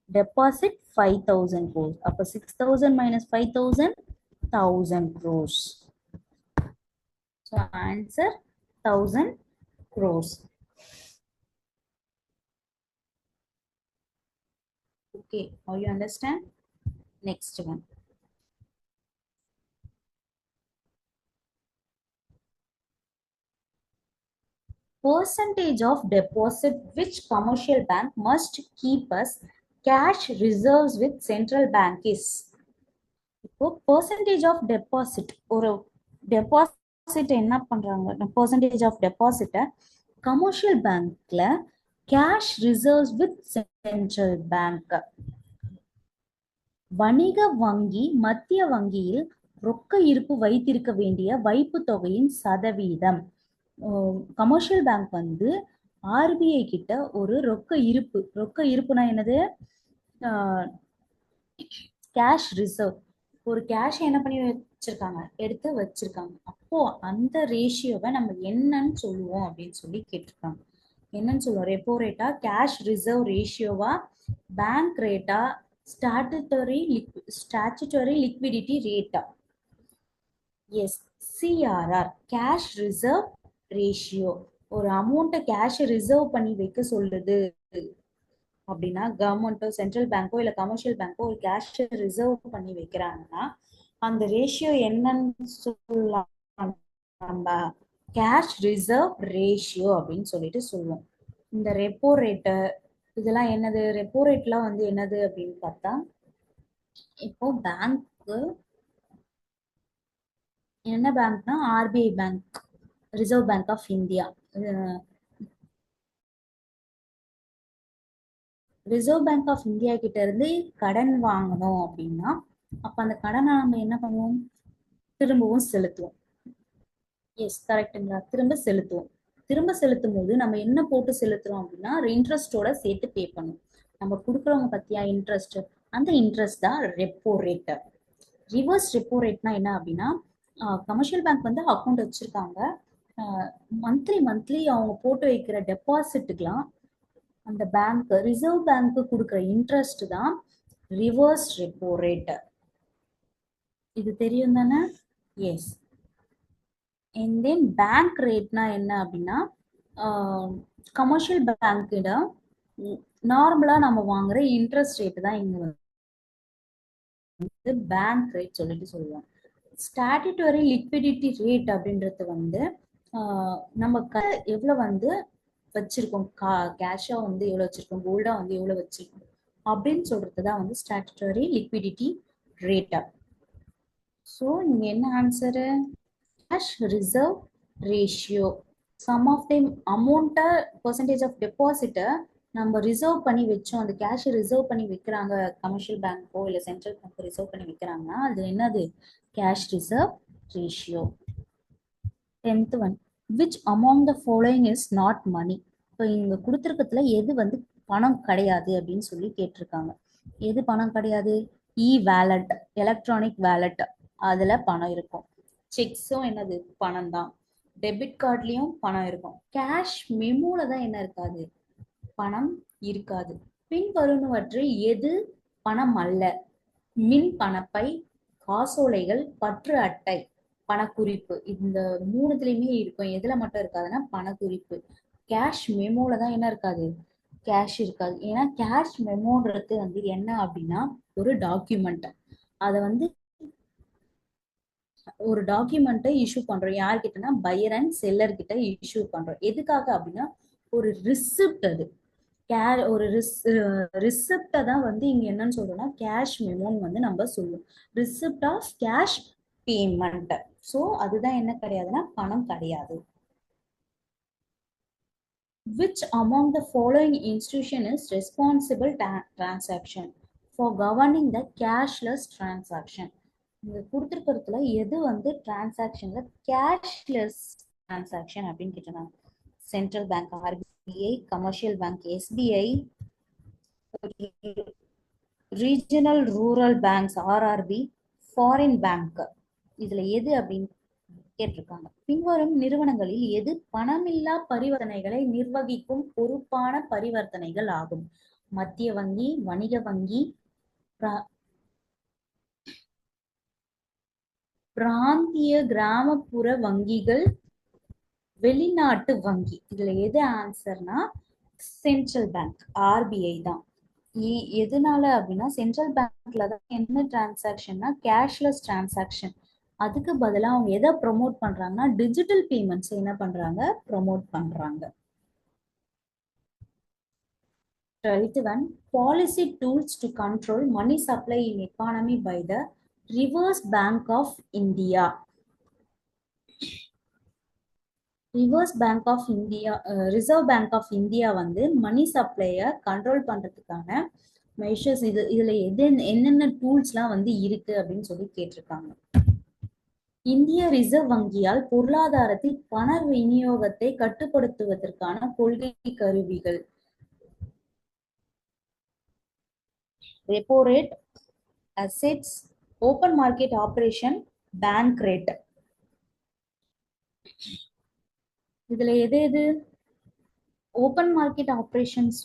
டெபாசிட் 5000 crores. அப்போ 6000 minus 5000 1000 crores. So answer 1000 crores. Okay, how you understand? Next one. Percentage of deposit which commercial bank must keep as cash reserves with central bank is. இப்போ percentage of deposit, ஒரு deposit என்ன பண்றாங்க, percentage of deposit commercial பேங்க்ல cash reserves with central bank. வணிக வங்கி மத்திய வங்கியில் ரொக்க இருப்பு வைத்திருக்க வேண்டிய வைப்பு தொகையின் சதவீதம். கமர்ஷியல் பேங்க் வந்து ஆர்பிஐ கிட்ட ஒரு ரொக்க இருப்புனா என்னது, கேஷ் ரிசர்வ், ஒரு கேஷ் என்ன பண்ணி வச்சிருக்காங்க, எடுத்து வச்சிருக்காங்க. அப்போ அந்த ரேஷியோவை நம்ம என்னன்னு சொல்லுவோம் அப்படின்னு சொல்லி கேட்டிருக்காங்க. என்னன்னு சொல்லுவோம், ரெப்போ ரேட்டா, கேஷ் ரிசர்வ் ரேஷியோவா, பேங்க் ரேட்டா, ஸ்டாச்சுட்டரி லிக்விடிட்டி ரேட்டா? Yes, CRR, cash reserve ratio. ஒரு அமௌண்ட்டை கேஷ் ரிசர்வ் பண்ணி வைக்க சொல்லுது அப்படின்னா, கவர்மெண்ட்டோ சென்ட்ரல் பேங்கோ இல்ல கமர்ஷியல் பேங்கோ ஒரு கேஷ் ரிசர்வ் பண்ணி வைக்கிறாங்கன்னா அந்த ரேஷியோ என்னன்னு சொல்லலாம், நம்ம கேஷ் ரிசர்வ் ரேஷியோ அப்படின்னு சொல்லிட்டு சொல்லுவோம். இந்த ரெப்போ ரேட்டு இதெல்லாம் என்னது, ரெப்போ ரேட்லாம் வந்து என்னது அப்படின்னு பார்த்தா, இப்போ பேங்க்கு என்ன பேங்க்னா RBI bank, reserve bank of India. Reserve bank of India கிட்ட இருந்து கடன் வாங்கணும் அப்படின்னா அப்ப அந்த கடனை நம்ம என்ன பண்ணுவோம், திரும்பவும் செலுத்துவோம். எஸ், கரெக்டுங்களா, திரும்ப செலுத்துவோம். திரும்ப செலுத்தும் போது நம்ம என்ன போட்டு செலுத்துறோம் அப்படின்னா இன்ட்ரெஸ்டோட சேர்த்து பே பண்ணும். நம்ம கொடுக்குறவங்க பத்தியா இன்ட்ரெஸ்ட், அந்த இன்ட்ரெஸ்ட் தான் ரெப்போ ரேட். ரிவர்ஸ் ரெப்போ ரேட்னா என்ன அப்படின்னா, கமர்ஷியல் பேங்க் வந்து அக்கௌண்ட் வச்சிருக்காங்க, மந்த்லி அவங்க போட்டு வைக்கிற டெபாசிட்டுக்கெல்லாம் அந்த பேங்க், ரிசர்வ் பேங்க் கொடுக்குற இன்ட்ரெஸ்ட் தான் ரிவர்ஸ் ரெப்போ ரேட். இது தெரியும் தானே? எஸ். அண்ட் தென் பேங்க் ரேட்னா என்ன அப்படின்னா, கமர்ஷியல் பேங்க்கிட நார்மலா நம்ம வாங்குற இன்ட்ரெஸ்ட் ரேட் தான் இங்க வந்து பேங்க் ரேட் சொல்லிட்டு சொல்லுவோம். ஸ்டாட்யூட்டரி லிக்விடிட்டி ரேட் அப்படின்றது வந்து நம்ம எவ்வளவு வந்து வச்சிருக்கோம், கேஷா வந்து எவ்வளவு வச்சிருக்கோம், கோல்டா வந்து எவ்வளவு வச்சிருக்கோம் அப்படின்னு சொல்றது தான் வந்து ஸ்டாட்யூட்டரி லிக்விடிட்டி ரேட்டா. ஸோ இங்க என்ன answer, cash reserve ratio. Some of time அமௌண்ட்டை, பர்சன்டேஜ் ஆஃப் டெபாசிட்டை நம்ம ரிசர்வ் பண்ணி வச்சோம், அந்த கேஷை ரிசர்வ் பண்ணி வைக்கிறாங்க கமர்ஷியல் பேங்க்கோ இல்லை சென்ட்ரல் பேங்க்கோ ரிசர்வ் பண்ணி வைக்கிறாங்கன்னா அது என்னது, cash reserve ratio. 10th one, which among the following is not money? இப்போ இங்க கொடுத்துருக்கத்துல எது வந்து பணம் கிடையாது அப்படின்னு சொல்லி கேட்டிருக்காங்க. எது பணம் கிடையாது, இ வேலட், எலக்ட்ரானிக் வேலட், அதுல பணம் இருக்கும். செக்ஸும் என்னது, பணம் தான். டெபிட் கார்ட்லயும் பணம் இருக்கும். கேஷ் மெமோல தான் என்ன இருக்காது, பணம் இருக்காது. பின்வருவனவற்றில் எது பணம் அல்ல, மின் பணப்பை, காசோலைகள், பற்று அட்டை, பணக்குறிப்பு. இந்த மூணுத்துலயுமே இருக்கும். எதுல மட்டும் இருக்காதுன்னா பணக்குறிப்பு. கேஷ் மெமோல தான் என்ன இருக்காது, கேஷ் இருக்காது. ஏன்னா கேஷ் மெமோன்றது வந்து என்ன அப்படின்னா ஒரு டாக்குமெண்ட். அதை வந்து ஒரு டாக்குமெண்ட்டை இஷ்யூ பண்றோம் யார்கிட்டனா பையர் அண்ட் செல்லர் கிட்ட இஷ்யூ பண்றோம். எதுக்காக அப்படின்னா ஒரு ரிசிப்ட், அது ஒரு ரிசிப்டை தான் வந்து இங்க என்னன்னு சொல்றோம்னா கேஷ் மெமோன்னு வந்து நம்ம சொல்லுவோம். Receipt of cash payment. So அதுதான் என்ன கிடையாதுன்னா பணம் கிடையாது. Which among the following institution is responsible transaction for governing the cashless transaction? இங்க கொடுத்திருக்கிறதுல எது வந்து டிரான்சாக்ஷன்ல கேஷ்லெஸ் டிரான்சாக்ஷன் அப்படின்னு கேட்டாங்க. Central bank RBI, commercial bank SBI, regional rural banks RRB, foreign bank, இதுல எது அப்படின்னு கேட்டிருக்காங்க. பின்வரும் நிறுவனங்களில் எது பணமில்லா பரிவர்த்தனைகளை நிர்வகிக்கும் பொறுப்பான பரிவர்த்தனைகள் ஆகும்? மத்திய வங்கி, வணிக வங்கி, பிராந்திய கிராமப்புற வங்கிகள், வெளிநாட்டு வங்கி. இதுல எது ஆன்சர்னா சென்ட்ரல் பேங்க், ஆர்பிஐ தான். எதனால அப்படின்னா சென்ட்ரல் பேங்க்ல தான் என்ன டிரான்சாக்ஷன்னா கேஷ்லெஸ் டிரான்சாக்ஷன். அதுக்கு பதிலா அவங்க எதை ப்ரொமோட் பண்றாங்கன்னா டிஜிட்டல் பேமெண்ட்ஸ் என்ன பண்றாங்க, ப்ரொமோட் பண்றாங்க. 12th one, policy tools to control money supply in economy by the Reserve Bank of India. Reserve bank of India வந்து மணி சப்ளைய கண்ட்ரோல் பண்றதுக்கான மெஷர்ஸ் இதுல என்னென்ன டூல்ஸ்லாம் வந்து இருக்கு அப்படின்னு சொல்லி கேட்டிருக்காங்க. இந்திய ரிசர்வ் வங்கியால் பொருளாதாரத்தில் பண விநியோகத்தை கட்டுப்படுத்துவதற்கான கொள்கை கருவிகள். Repo rate, assets, open market operation, bank rate. இதுல எது ஓபன் மார்க்கெட் ஆபரேஷன்ஸ்?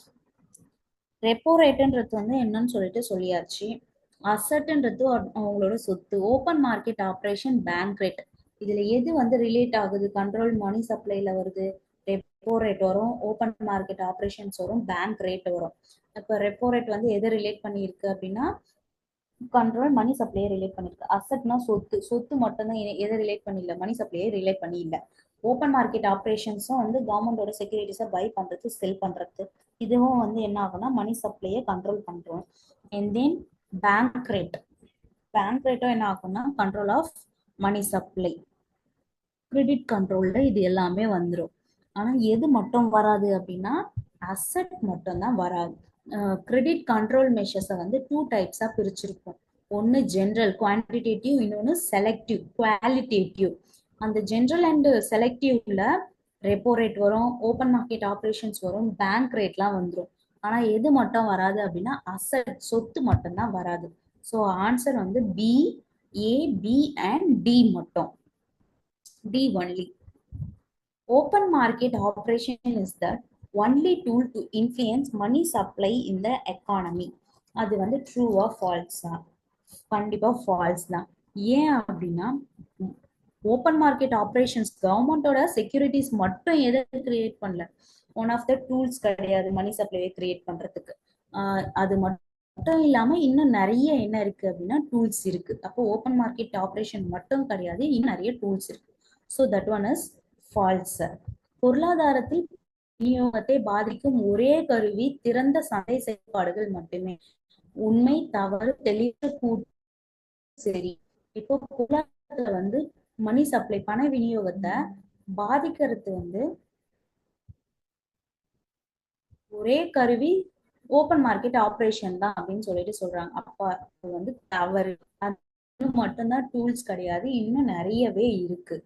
ரெப்போ ரேட்ன்றது வந்து என்னன்னு சொல்லிட்டு சொல்லியாச்சு. அசட்ன்றது அவங்களோட சொத்து. Open market operation, bank rate. இதுல எது வந்து ரிலேட் ஆகுது, கண்ட்ரோல் மணி சப்ளைல வருது? ரெப்போ ரேட் வரும், ஓபன் மார்க்கெட் ஆபரேஷன்ஸ் வரும், பேங்க் ரேட் வரும். இப்ப ரெப்போ ரேட் வந்து எதை ரிலேட் பண்ணியிருக்கு அப்படின்னா கண்ட்ரோல் மணி சப்ளையை ரிலேட் பண்ணிருக்கு. அசட்னா சொத்து, சொத்து மட்டும்தான் எதை ரிலேட் பண்ணியில்ல, மணி சப்ளையை ரிலேட் பண்ணி இல்லை. ஓப்பன் மார்க்கெட் ஆப்ரேஷன்ஸும் வந்து கவர்மெண்டோட செக்யூரிட்டிஸை பை பண்றது, செல் பண்றது, இதுவும் வந்து என்ன ஆகும்னா மணி சப்ளையை கண்ட்ரோல் பண்றோம். And then bank rate, bank ரேட்டும் என்ன ஆகும்னா control of money supply. Credit கண்ட்ரோல்ல இது எல்லாமே வந்துடும். ஆனா எது மட்டும் வராது அப்படின்னா அசட் மட்டும் தான் வராது. கிரெடிட் கண்ட்ரோல் மெஷர்ஸை வந்து 2 டைப்ஸா பிரிச்சிருப்போம். ஒன்னு ஜென்ரல் குவான்டிடேட்டிவ், இன்னொன்னு செலக்டிவ் குவாலிட்டேட்டிவ். அந்த ஜென்ரல் அண்ட் செலக்டிவ்ல ரெப்போ ரேட் வரும், ஓப்பன் மார்க்கெட் ஆப்ரேஷன்ஸ் வரும், பேங்க் ரேட்லாம் வந்துடும். ஆனா எது மட்டும் வராது அப்படின்னா அசட், சொத்து மட்டும்தான் வராது. ஸோ ஆன்சர் வந்து B, A, B and D மட்டும். D only. Open market operation is the only tool to influence money supply in the economy. அது வந்து ட்ரூ ஆ ஃபால்ஸா? கண்டிப்பா ஃபால்ஸ் தான். ஏன் அப்படின்னா ஓப்பன் மார்க்கெட் ஆப்ரேஷன்ஸ் கவர்மெண்டோட செக்யூரிட்டிஸ் மட்டும் எதை கிரியேட் பண்ணல, ஒன் ஆஃப் த டூல்ஸ் கிடையாது மணி சப்ளையை கிரியேட் பண்றதுக்கு. அது மட்டும் இல்லாம இன்னும் நிறைய என்ன இருக்கு அப்படின்னா டூல்ஸ் இருக்கு. அப்போ ஓப்பன் மார்க்கெட் ஆப்ரேஷன் மட்டும் கிடையாது, இன்னும் நிறைய டூல்ஸ் இருக்கு. So that one is falls. பொருளாதாரத்தில் விநியோகத்தை பாதிக்கும் ஒரே கருவி திறந்த சந்தை செயல்பாடுகள் மட்டுமே. உண்மை, தவறு, தெளிவு சரி. இப்போ பொருளாதாரத்துல வந்து மணி சப்ளை, பண விநியோகத்தை பாதிக்கிறது வந்து ஒரே கருவி ஓப்பன் மார்க்கெட் ஆப்ரேஷன் தான் அப்படின்னு சொல்லிட்டு சொல்றாங்க. அப்ப அது வந்து தவறு. அது மட்டும்தான் டூல்ஸ் கிடையாது, இன்னும் நிறையவே இருக்கு.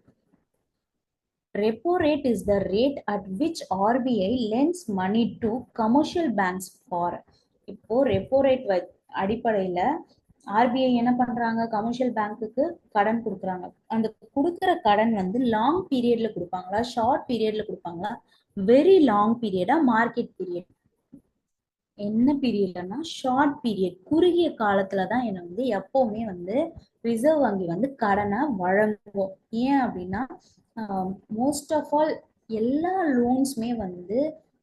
Repo rate is the rate at which RBI lends money to commercial banks for. இப்போ ரெப்போ ரேட் அடிப்படையில ஆர்பிஐ என்ன பண்றாங்க, கமர்ஷியல் பேங்க்குக்கு கடன் கொடுக்குறாங்க. அந்த கொடுக்குற கடன் வந்து லாங் பீரியட்ல கொடுப்பாங்களா, ஷார்ட் பீரியட்ல கொடுப்பாங்களா, வெரி லாங் பீரியடா, மார்க்கெட் பீரியட்? என்ன பீரியட்னா ஷார்ட் பீரியட், குறுகிய காலத்துல தான் என்ன வந்து எப்பவுமே வந்து ரிசர்வ் வங்கி வந்து கடனை வழங்குவோம். ஏன் அப்படின்னா மோஸ்ட் ஆஃப் ஆல் எல்லா லோன்ஸுமே வந்து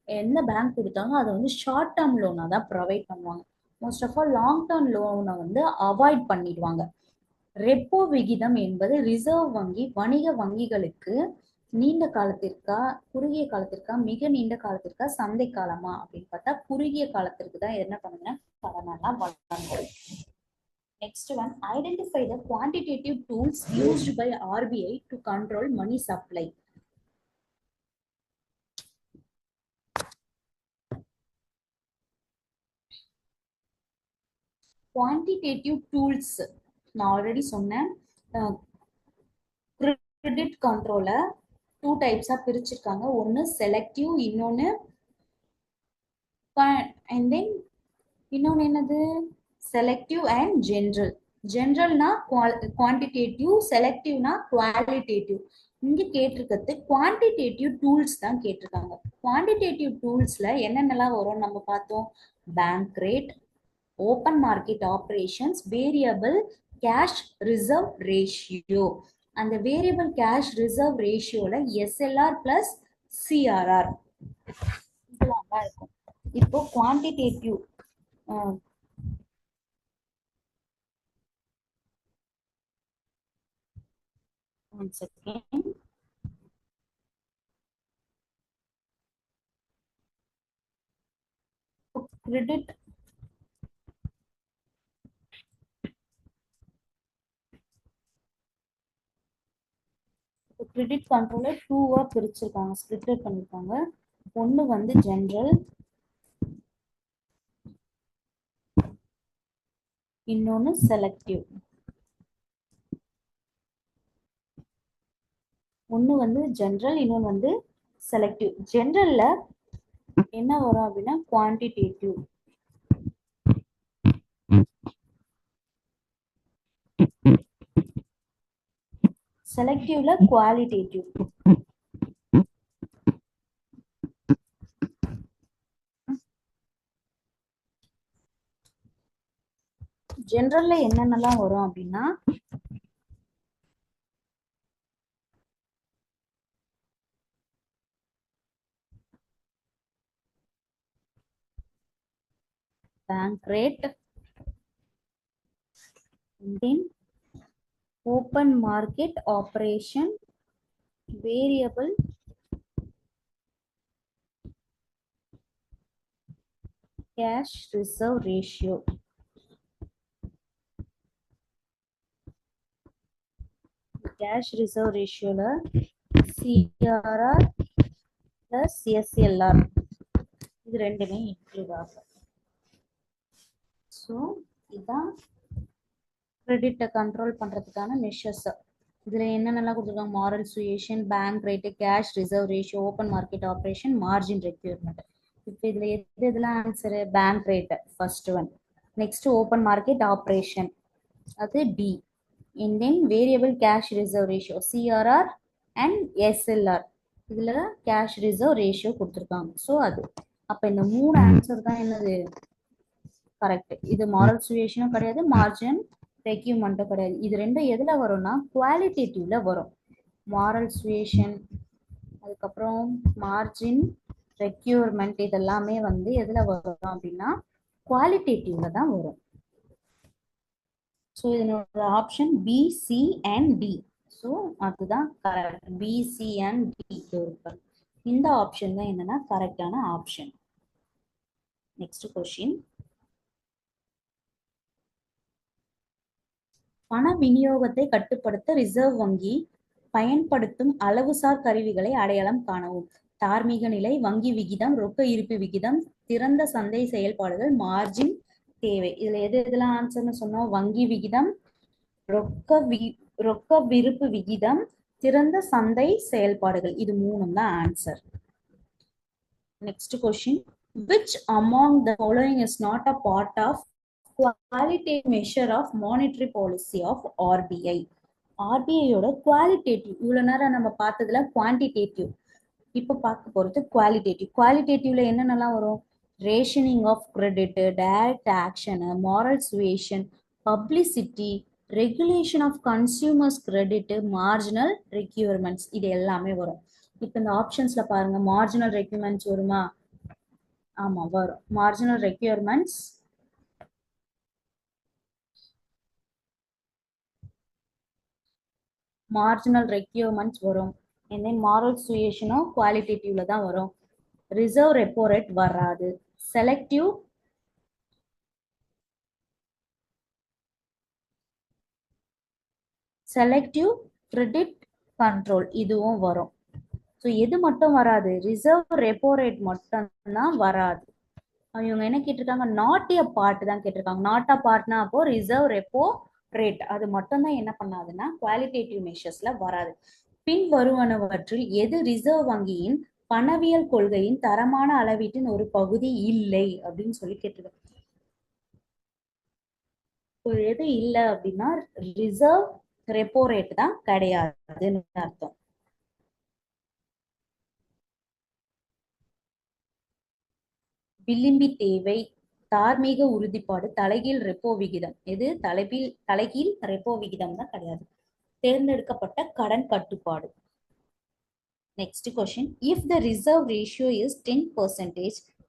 எந்த பேங்க் கொடுத்தாலும் அதை வந்து ஷார்ட் டேர்ம் லோனாக தான் ப்ரொவைட் பண்ணுவாங்க. Most of all long term லோனை வந்து அவாய்ட் பண்ணிடுவாங்க. ரெப்போ விகிதம் என்பது ரிசர்வ் வங்கி வணிக வங்கிகளுக்கு நீண்ட காலத்திற்கா, குறுகிய காலத்திற்கா, மிக நீண்ட காலத்திற்கா, சந்தை காலமா அப்படின்னு பார்த்தா குறுகிய காலத்திற்கு தான் என்ன பண்ணுங்க, கடனெல்லாம் வழங்கும். Next one, identify the quantitative tools used by RBI to control money supply. Quantitative tools நான் ஆல்ரெடி சொன்னேன். கிரெடிட் கண்ட்ரோல 2 டைப்ஸா பிரிச்சிருக்காங்க. ஒன்னு செலக்டிவ், இன்னொன்னு and then இன்னொன்னு என்னது செலக்டிவ் அண்ட் ஜென்ரல். ஜென்ரல்னா குவான்டிடேட்டிவ், செலக்டிவ்னா குவாலிட்டேட்டிவ். இங்க கேட்டிருக்கிறது குவான்டிடேட்டிவ் டூல்ஸ் தான் கேட்டிருக்காங்க. குவான்டிடேட்டிவ் டூல்ஸ்ல என்னென்னலாம் வரும் நம்ம பார்த்தோம். Bank rate, open market operations, variable cash reserve ratio. அந்த வேரியபிள் கேஷ் ரிசர்வ் ரேஷியோல எஸ்எல்ஆர் பிளஸ் சிஆர்ஆர் இதெல்லாம் தான் இருக்கும். இப்போ quantitative one second. Credit credit கண்ட்ரோல டூவா பிரிச்சிருக்காங்க, ஸ்பிளிட் பண்ணிருக்காங்க. ஒன்னு வந்து ஜெனரல், இன்னொன்னு செலக்டிவ். ஒன்னு வந்து ஜெனரல், இன்னொன்னு வந்து செலக்டிவ். ஜெனரல்ல என்ன வரும் அப்படின்னா குவான்டிடேட்டிவ், செலக்டிவ்ல குவாலிட்டேட்டிவ். ஜெனரல்ல என்னென்னலாம் வரும் அப்படின்னா bank rate, then open market operation, variable cash reserve ratio. Cash reserve ratio ல CRR plus SLR இது ரெண்டுமே இன்க்ளூட் ஆகும். ஸோ இதுதான் கிரெடிட்டை கண்ட்ரோல் பண்றதுக்கான மெஷர்ஸ். இதுல என்னென்னலாம் கொடுத்துருக்காங்க. Moral suasion, bank rate, cash reserve ratio, open market operation, margin requirement. இப்போ இதுல எது எதுலாம் answer. Bank rate first one, next open market operation அது D, and then variable cash reserve ratio CRR and SLR. இதுல cash reserve ratio கொடுத்துருக்காங்க. So அது அப்ப இந்த மூணு ஆன்சர் தான் என்னது கரெக்ட். இது மாரல் சுயேஷனும் கிடையாது, மார்ஜின் ரெக்யூர்மெண்ட்டும் கிடையாது. இது ரெண்டும் எதுல வரும்னா குவாலிட்டேட்டிவ்ல வரும். மாரல் சுயேஷன், அதுக்கப்புறம் மார்ஜின் ரெக்யூர்மெண்ட் இதெல்லாமே வந்து எதுல வரும் அப்படின்னா குவாலிட்டேட்டிவ்ல தான் வரும். ஸோ இதனோட option B, C and D. So அதுதான் correct. B, C and D இருக்கும். இந்த ஆப்ஷன் தான் என்னன்னா கரெக்டான ஆப்ஷன். Next question. பண விநியோகத்தை கட்டுப்படுத்த ரிசர்வ் வங்கி பயன்படுத்தும் அளவுசார் கருவிகளை அடையாளம் காணவும். தார்மீக நிலை, வங்கி விகிதம், ரொக்க இருப்பு விகிதம், திறந்த சந்தை செயல்பாடுகள், மார்ஜின் தேவை. இதுல எது எதெல்லாம் ஆன்சர்னு சொன்னோம். வங்கி விகிதம், ரொக்க விருப்பு விகிதம், திறந்த சந்தை செயல்பாடுகள், இது மூணும் தான் answer. Next question. Which among the following is not a part of qualitative measure of monetary policy of RBI? ஆர்பிஐயோட குவாலிட்டேட்டிவ், இவ்வளவு நேரம் நம்ம பார்த்ததுல குவான்டிடேட்டிவ், இப்ப பார்க்க போறது குவாலிட்டேட்டிவ். குவாலிட்டேட்டிவ்ல என்னென்னலாம் வரும். Rationing of credit, direct action, moral suasion, publicity, regulation of consumers credit, marginal requirements, இது எல்லாமே வரும். இப்ப இந்த ஆப்ஷன்ஸ்ல பாருங்க. மார்ஜினல் ரெக்யூர்மெண்ட்ஸ் வருமா. ஆமா வரும். மார்ஜினல் ரெக்யூர்மெண்ட்ஸ், மார்ஜினல் ரெக்யூர்மெண்ட்ஸ் வரும். and then மாரல் சுயேஷனும் குவாலிட்டேட்டிவ்ல தான் வரும். ரிசர்வ் ரெப்போ ரேட் வராது. செலக்டிவ் கிரெடிட் கண்ட்ரோல் இதுவும் வரும். ஸோ எது மட்டும் வராது. ரிசர்வ் ரெப்போ ரேட் மட்டும் தான் வராது. இவங்க என்ன கேட்டிருக்காங்க. நாட் எ பார்ட் தான் கேட்டிருக்காங்க. நாட் அ பார்ட்னா அப்போ ரிசர்வ் ரெப்போ ரேட் அது மட்டும் தான் என்ன பண்ணாதுன்னா குவாலிட்டேட்டிவ் மெஷர்ஸ்ல வராது. பின் வருவனவற்றில் எது ரிசர்வ் வங்கியின் பணவியல் கொள்கையின் தரமான அளவீட்டின் ஒரு பகுதி இல்லை அப்படின்னு சொல்லி கேட்டிருக்காங்க. எது இல்ல அப்படின்னா ரிசர்வ் ரெப்போ ரேட் தான் கிடையாதுன்னு அர்த்தம். விளிம்பி தேவை, தார்மீக உறுதிப்பாடு, தலைகீழ் ரெப்போ விகிதம். எது தலைகீழ் ரெப்போ விகிதம் தான் கிடையாது. தேர்ந்தெடுக்கப்பட்ட கடன் கட்டுப்பாடு. Next question. If the reserve ratio is 10%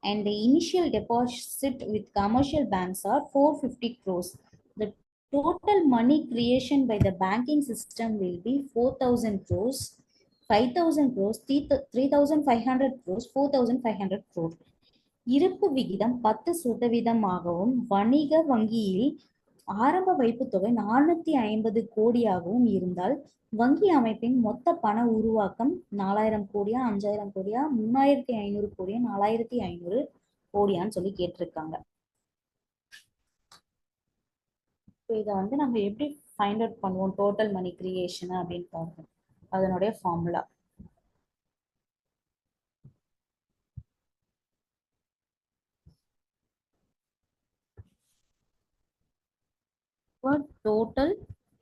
and the initial deposit with commercial banks are 450 crores, the total money creation by the banking system will be 4,000 crores, 5,000 crores, 3,500 crores, 4,500 crores. இருப்பு விகிதம் 10% வணிக வங்கியில் ஆரம்ப வைப்பு தொகை 450 கோடியாகவும் இருந்தால் வங்கி அமைப்பின் மொத்த பண உருவாக்கம் 4000 கோடியா, 5000 கோடியா, 3500 கோடியா, 4500 கோடியான்னு சொல்லி கேட்டிருக்காங்க. இதை வந்து நம்ம எப்படி ஃபைண்ட் அவுட் பண்ணுவோம் டோட்டல் மணி கிரியேஷன் அப்படின்னு பார்ப்போம். அதனுடைய formula total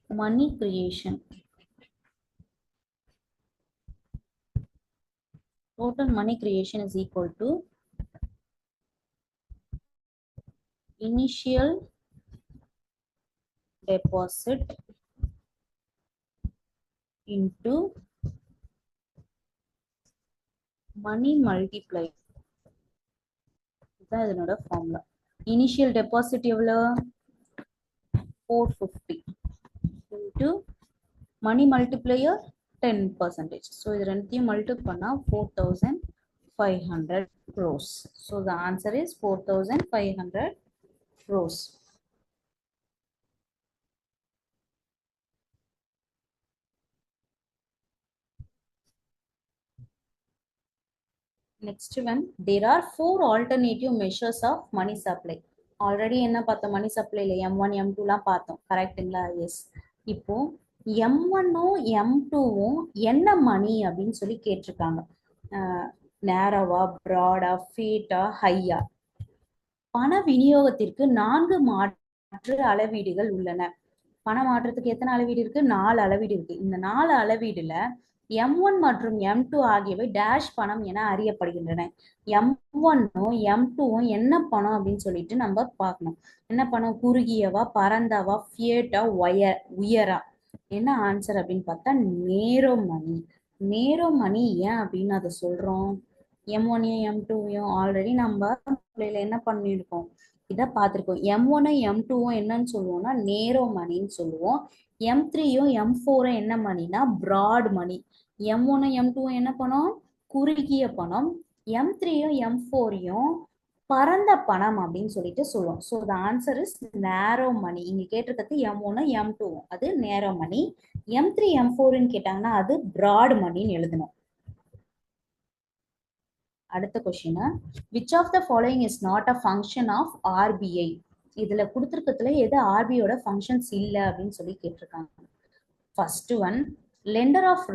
money creation. Total money creation is equal to initial deposit into money multiplier. இதுதான் இதனோட ஃபார்முலா. இனிஷியல் டெபாசிட் எவ்வளோ? 450 into money multiplier 10%. So இது ரெண்டுத்தையும் மல்டிப்ளை பண்ணா 4,500 crores. So the answer is 4,500 crores. Next one, there are 4 alternative measures of money supply. Already என்ன பார்த்தோம்? மணி சப்ளைல M1 M2 லாம் பார்த்தோம். கரெக்ட்டுங்களா? எஸ். இப்போ M1ம் M2வும் என்ன மணி அப்படின்னு சொல்லி கேட்டிருக்காங்க. நேரோவா, ப்ராடா, ஃபீட்டா, ஹையா? பண விநியோகத்திற்கு 4 மாற்று அளவீடுகள் உள்ளன. பண மாற்றத்துக்கு எத்தனை அளவீடு இருக்கு? 4 அளவீடு இருக்கு. இந்த 4 அளவீடுல M1 மற்றும் M2 ஆகியவை டேஷ் பணம் என அறியப்படுகின்றன. M1ம் M2ம் என்ன பணம் அப்படின்னு சொல்லிட்டு நம்ம பார்க்கணும். என்ன பணம்? குறுகியவா, பரந்தவா, ஃபியட்டா, உயரா? என்ன ஆன்சர் அப்படின்னு பார்த்தா நேரோ மணி. நேரோ மணி ஏன் அப்படின்னு அதை சொல்றோம்? M1யும் M2யும் ஆல்ரெடி நம்ம என்ன பண்ணிருக்கோம்? இதை பார்த்திருக்கோம். M1ம் M2ம் என்னன்னு சொல்லுவோம்னா நேரோ மணின்னு சொல்லுவோம். M3யும் M4ம் என்ன மணினா பிராட் மணி. M1ம் M2ம் என்ன பணம்? குறுகிய பணம். M3யும் M4யும் பரந்த பணம் அப்படின்னு சொல்லிட்டு சொல்லுவோம். ஸோ த ஆன்சர் இஸ் நேரோ மணி. இங்க கேட்டிருக்கிறது M1ம் M2ம் அது நேரோ மணி. M3 M4ன்னு கேட்டாங்கன்னா அது பிராட் மணின்னு எழுதணும். அடுத்த question, which of the following is not a function of RBI? இதுல கொடுத்துருக்கிறதுல எது ஆர்பிஐயோட ஃபங்க்ஷன்ஸ் இல்லை அப்படின்னு சொல்லி கேட்டிருக்காங்க. First one, lender of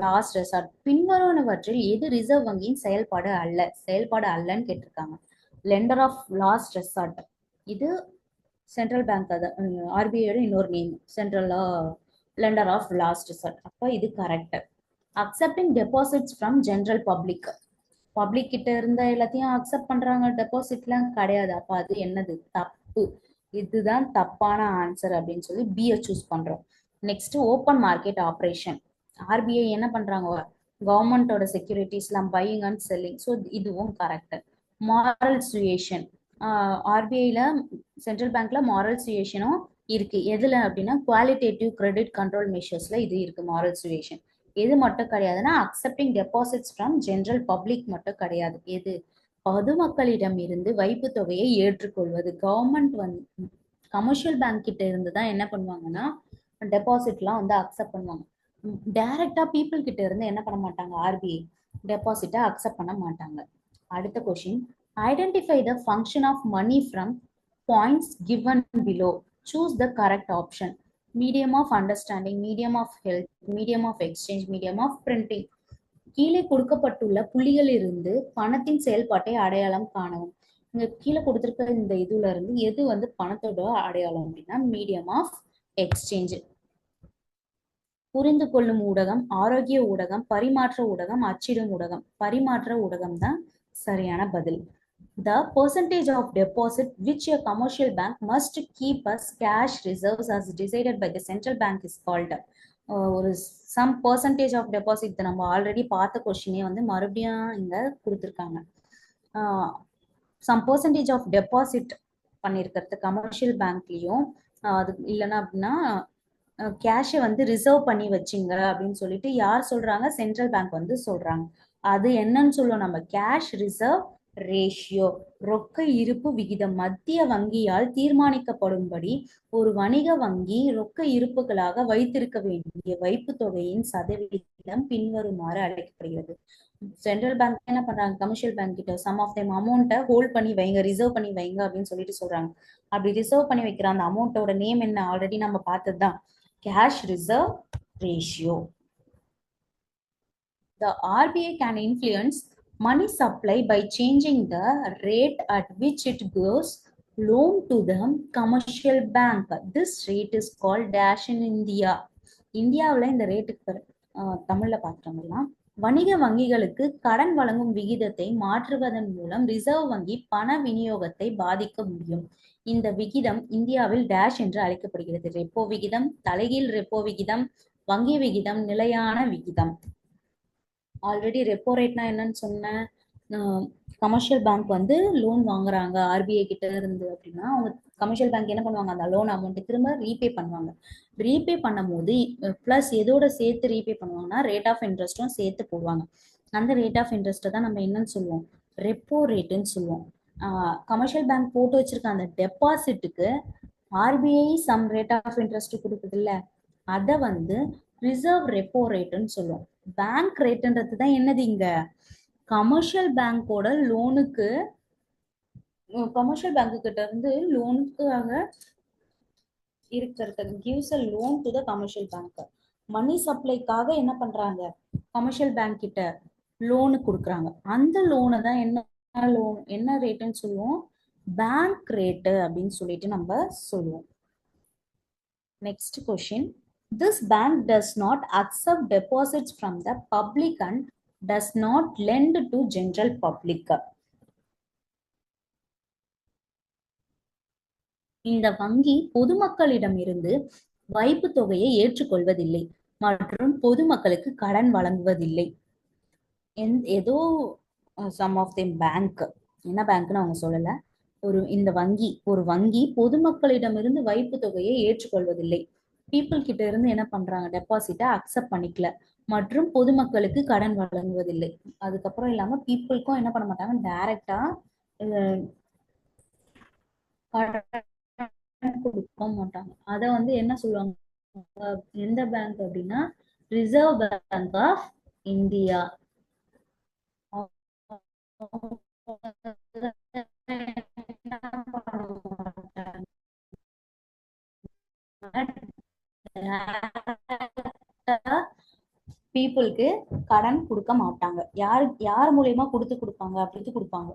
last resort. பின்வருவனவற்றில் எது ரிசர்வ் வங்கியின் செயல்பாடு அல்லன்னு கேட்டிருக்காங்க. லெண்டர் ஆஃப் லாஸ்ட் ரெசார்ட் இது சென்ட்ரல் பேங்க், அது ஆர்பிஐயோட இன்னொரு name, central lender of last resort. அப்ப இது correct. Accepting deposits from general public கிட்ட இருந்த எல்லாத்தையும் அக்செப்ட் பண்றாங்க, டெபாசிட்லாம் கிடையாது. அப்ப அது என்னது? தப்பு. இதுதான் தப்பான ஆன்சர் அப்படின்னு சொல்லி பியை சூஸ் பண்றோம். Next, open market operation. RBI என்ன பண்றாங்க? கவர்மெண்டோட செக்யூரிட்டிஸ்லாம் பையிங் அண்ட் செல்லிங். ஸோ இதுவும் கரெக்ட். மாரல் சுயேஷன். ஆர்பிஐல சென்ட்ரல் பேங்க்ல மாரல் சுயேஷனும் இருக்கு. எதுல அப்படின்னா குவாலிட்டேட்டிவ் கிரெடிட் கண்ட்ரோல் மெஷர்ஸ்ல இது இருக்கு மாரல் சுயேஷன். எது மட்டும் கிடையாதுன்னா accepting deposits from general public மட்டும் கிடையாது. எது? பொதுமக்களிடம் இருந்து வைப்பு தொகையை ஏற்றுக்கொள்வது. கவர்மெண்ட் வந்து கமர்ஷியல் பேங்க் கிட்ட இருந்து தான் என்ன பண்ணுவாங்கன்னா டெபாசிட்லாம் வந்து அக்செப்ட் பண்ணுவாங்க. டைரக்டா பீப்புள் கிட்ட இருந்து என்ன பண்ண மாட்டாங்க? ஆர்பிஐ டெபாசிட்டை அக்செப்ட் பண்ண மாட்டாங்க. அடுத்த question, identify the function of money from points given below. Choose the correct option. Medium of understanding, medium of health, medium of exchange, medium of printing. கீழே கொடுக்கப்பட்டுள்ள புள்ளிகளிலிருந்து பணத்தின் செயல்பாட்டை அடையாளம் காணவும். இங்க கீழே கொடுத்திருக்க இந்த இதுல இருந்து எது வந்து பணத்தோட அடையாளம் அப்படின்னா மீடியம் ஆஃப் எக்ஸ்சேஞ்ச். புரிந்து கொள்ளும் ஊடகம், ஆரோக்கிய ஊடகம், பரிமாற்ற ஊடகம், அச்சிடும் ஊடகம். பரிமாற்ற ஊடகம் தான் சரியான பதில். The percentage of deposit which a commercial bank must keep as cash reserves as decided by the central bank is called. ஒரு some percentage of deposit நம்ம ஆல்ரெடி பார்த்த கொஸ்டினே வந்து மறுபடியும் இங்க கொடுத்துருக்காங்க. சம் பர்சன்டேஜ் ஆஃப் டெபாசிட் பண்ணியிருக்கிறது கமர்ஷியல் பேங்க்லயும் அது இல்லைன்னா அப்படின்னா கேஷை வந்து ரிசர்வ் பண்ணி வச்சிங்க அப்படின்னு சொல்லிட்டு யார் சொல்றாங்க? சென்ட்ரல் பேங்க் வந்து சொல்றாங்க. அது என்னன்னு சொல்லுவோம் நம்ம? கேஷ் ரிசர்வ் ரேஷியோ, ரொக்க இருப்பு விகிதம். மத்திய வங்கியால் தீர்மானிக்கப்படும்படி ஒரு வணிக வங்கி ரொக்க இருப்புகளாக வைத்திருக்க வேண்டிய வைப்பு தொகையின் சதவீதம் பின்வருமாறு அழைக்கப்படுகிறது. சென்ட்ரல் பேங்க் என்ன பண்றாங்க? கமர்ஷியல் பேங்க் கிட்ட சம் ஆஃப் டைம் அமௌண்ட்டை ஹோல்ட் பண்ணி வைங்க, ரிசர்வ் பண்ணி வைங்க அப்படின்னு சொல்லிட்டு சொல்றாங்க. அப்படி ரிசர்வ் பண்ணி வைக்கிற அந்த அமௌண்ட்டோட நேம் என்ன? ஆல்ரெடி நம்ம பார்த்ததுதான், cash reserve ratio. The RBI can influence money supply by changing the rate at which it gives loan to the commercial bank. This rate is called dash in India. இந்தியாவில் இந்த ரேட்டுக்கு தமிழ்ல பார்த்தோம்னா, வணிக வங்கிகளுக்கு கடன் வழங்கும் விகிதத்தை மாற்றுவதன் மூலம் ரிசர்வ் வங்கி பண விநியோகத்தை பாதிக்க முடியும். இந்த விகிதம் இந்தியாவில் டேஷ் என்று அழைக்கப்படுகிறது. ரெப்போ விகிதம், தலைகீழ் ரெப்போ விகிதம், வங்கி விகிதம், நிலையான விகிதம். ஆல்ரெடி ரெப்போ ரேட்னா என்னன்னு சொன்னேன். கமர்ஷியல் பேங்க் வந்து லோன் வாங்குறாங்க ஆர்பிஐ கிட்ட இருந்து அப்படின்னா, அவங்க கமர்ஷியல் பேங்க் என்ன பண்ணுவாங்க? அந்த லோன் அமௌண்ட்டை திரும்ப ரீபே பண்ணுவாங்க. ரீபே பண்ணும் போது பிளஸ் எதோட சேர்த்து ரீபே பண்ணுவாங்கன்னா ரேட் ஆஃப் இன்ட்ரெஸ்ட்டும் சேர்த்து போடுவாங்க. அந்த ரேட் ஆஃப் இன்ட்ரெஸ்ட்டை தான் நம்ம என்னன்னு சொல்லுவோம்? ரெப்போ ரேட்டுன்னு சொல்லுவோம். கமர்ஷியல் பேங்க் போட்டு வச்சிருக்க அந்த டெபாசிட்டுக்கு RBI some rate of interest கொடுக்குது இல்ல, அதை வந்து ரிசர்வ் ரெப்போ ரேட்டுன்னு சொல்லுவோம். பேங்க் ரேட்டுன்றது தான் என்னது? இங்க கமர்ஷியல் பேங்கோட லோனுக்கு, கமர்ஷியல் பேங்க் கிட்ட இருந்து லோனுக்காக இருக்கிறது, gives a loan to the commercial bank. மணி சப்ளைக்காக என்ன பண்றாங்க? கமர்ஷியல் பேங்க் கிட்ட லோனு கொடுக்குறாங்க. அந்த லோனை தான் என்ன லோன், என்ன ரேட்டுன்னு சொல்லுவோம்? பேங்க் ரேட்டு அப்படின்னு சொல்லிட்டு நம்ம சொல்லுவோம். Next question. This bank does not accept deposits from the public and does not lend to general public. இந்த வங்கி பொதுமக்களிடமிருந்து வைப்பு தொகையை ஏற்றுக்கொள்வதில்லை மற்றும் பொதுமக்களுக்கு கடன் வழங்குவதில்லை. ஏதோ சம் ஆஃப் தி பேங்க், என்ன பேங்க்னு அவங்க சொல்லல. ஒரு வங்கி பொதுமக்களிடமிருந்து வைப்பு தொகையை ஏற்றுக்கொள்வதில்லை. பீப்புள் கிட்ட இருந்து என்ன பண்றாங்க? டெபாசிட்டை அக்செப்ட் பண்ணிக்கல மற்றும் பொதுமக்களுக்கு கடன் வழங்குவதில்லை. அதுக்கப்புறம் இல்லாம பீப்புளுக்கும் என்ன பண்ண மாட்டாங்க? டைரக்டா கடன் கொடுக்க மாட்டாங்க. அத வந்து என்ன சொல்லுவாங்க? எந்த பேங்க் அப்படின்னா ரிசர்வ் பேங்க் ஆஃப் இந்தியா. பீப்புளுக்கு கடன் கொடுக்க மாட்டாங்க. யார் மூலியமா கொடுப்பாங்க? அப்படி கொடுப்பாங்க.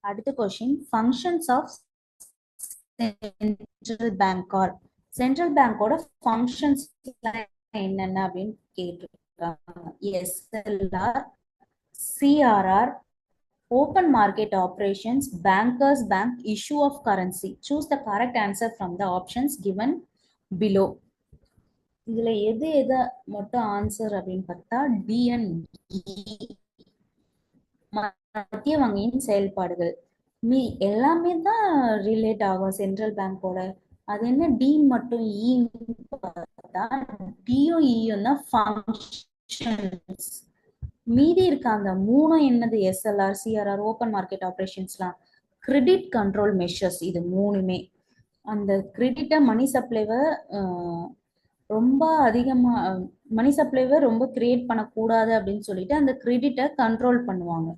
அடுத்த question. Functions of central bank or central பேங்கோட ஃபங்க்ஷன்ஸ் என்னென்ன அப்படின்னு கேட்டிருக்காங்க. SLR, CRR, open market operations, bankers bank, issue of currency. Choose the correct answer from the options given below. இதுல எது மட்டும் ஆன்சர் அப்படின்னு பார்த்தா டிஎன்இ, மத்திய வங்கியின் செயல்பாடுகள். எல்லாமே தான் ரிலேட் ஆகும் சென்ட்ரல் பேங்கோட. அது என்ன டி மட்டும் இ பார்த்தா டியும் இயும் தான் ஃபங்க்ஷன்ஸ். மீதி இருக்க அந்த மூணும் என்னது? எஸ்எல்ஆர், சிஆர்ஆர், ஓப்பன் மார்க்கெட் ஆப்ரேஷன்ஸ்லாம் கிரெடிட் கண்ட்ரோல் மெஷர்ஸ். இது மூணுமே அந்த கிரெடிட்டை மணி சப்ளைவை ரொம்ப அதிகமா மணி சப்ளைவை ரொம்ப கிரியேட் பண்ணக்கூடாது அப்படின்னு சொல்லிட்டு அந்த கிரெடிட்டை கண்ட்ரோல் பண்ணுவாங்க.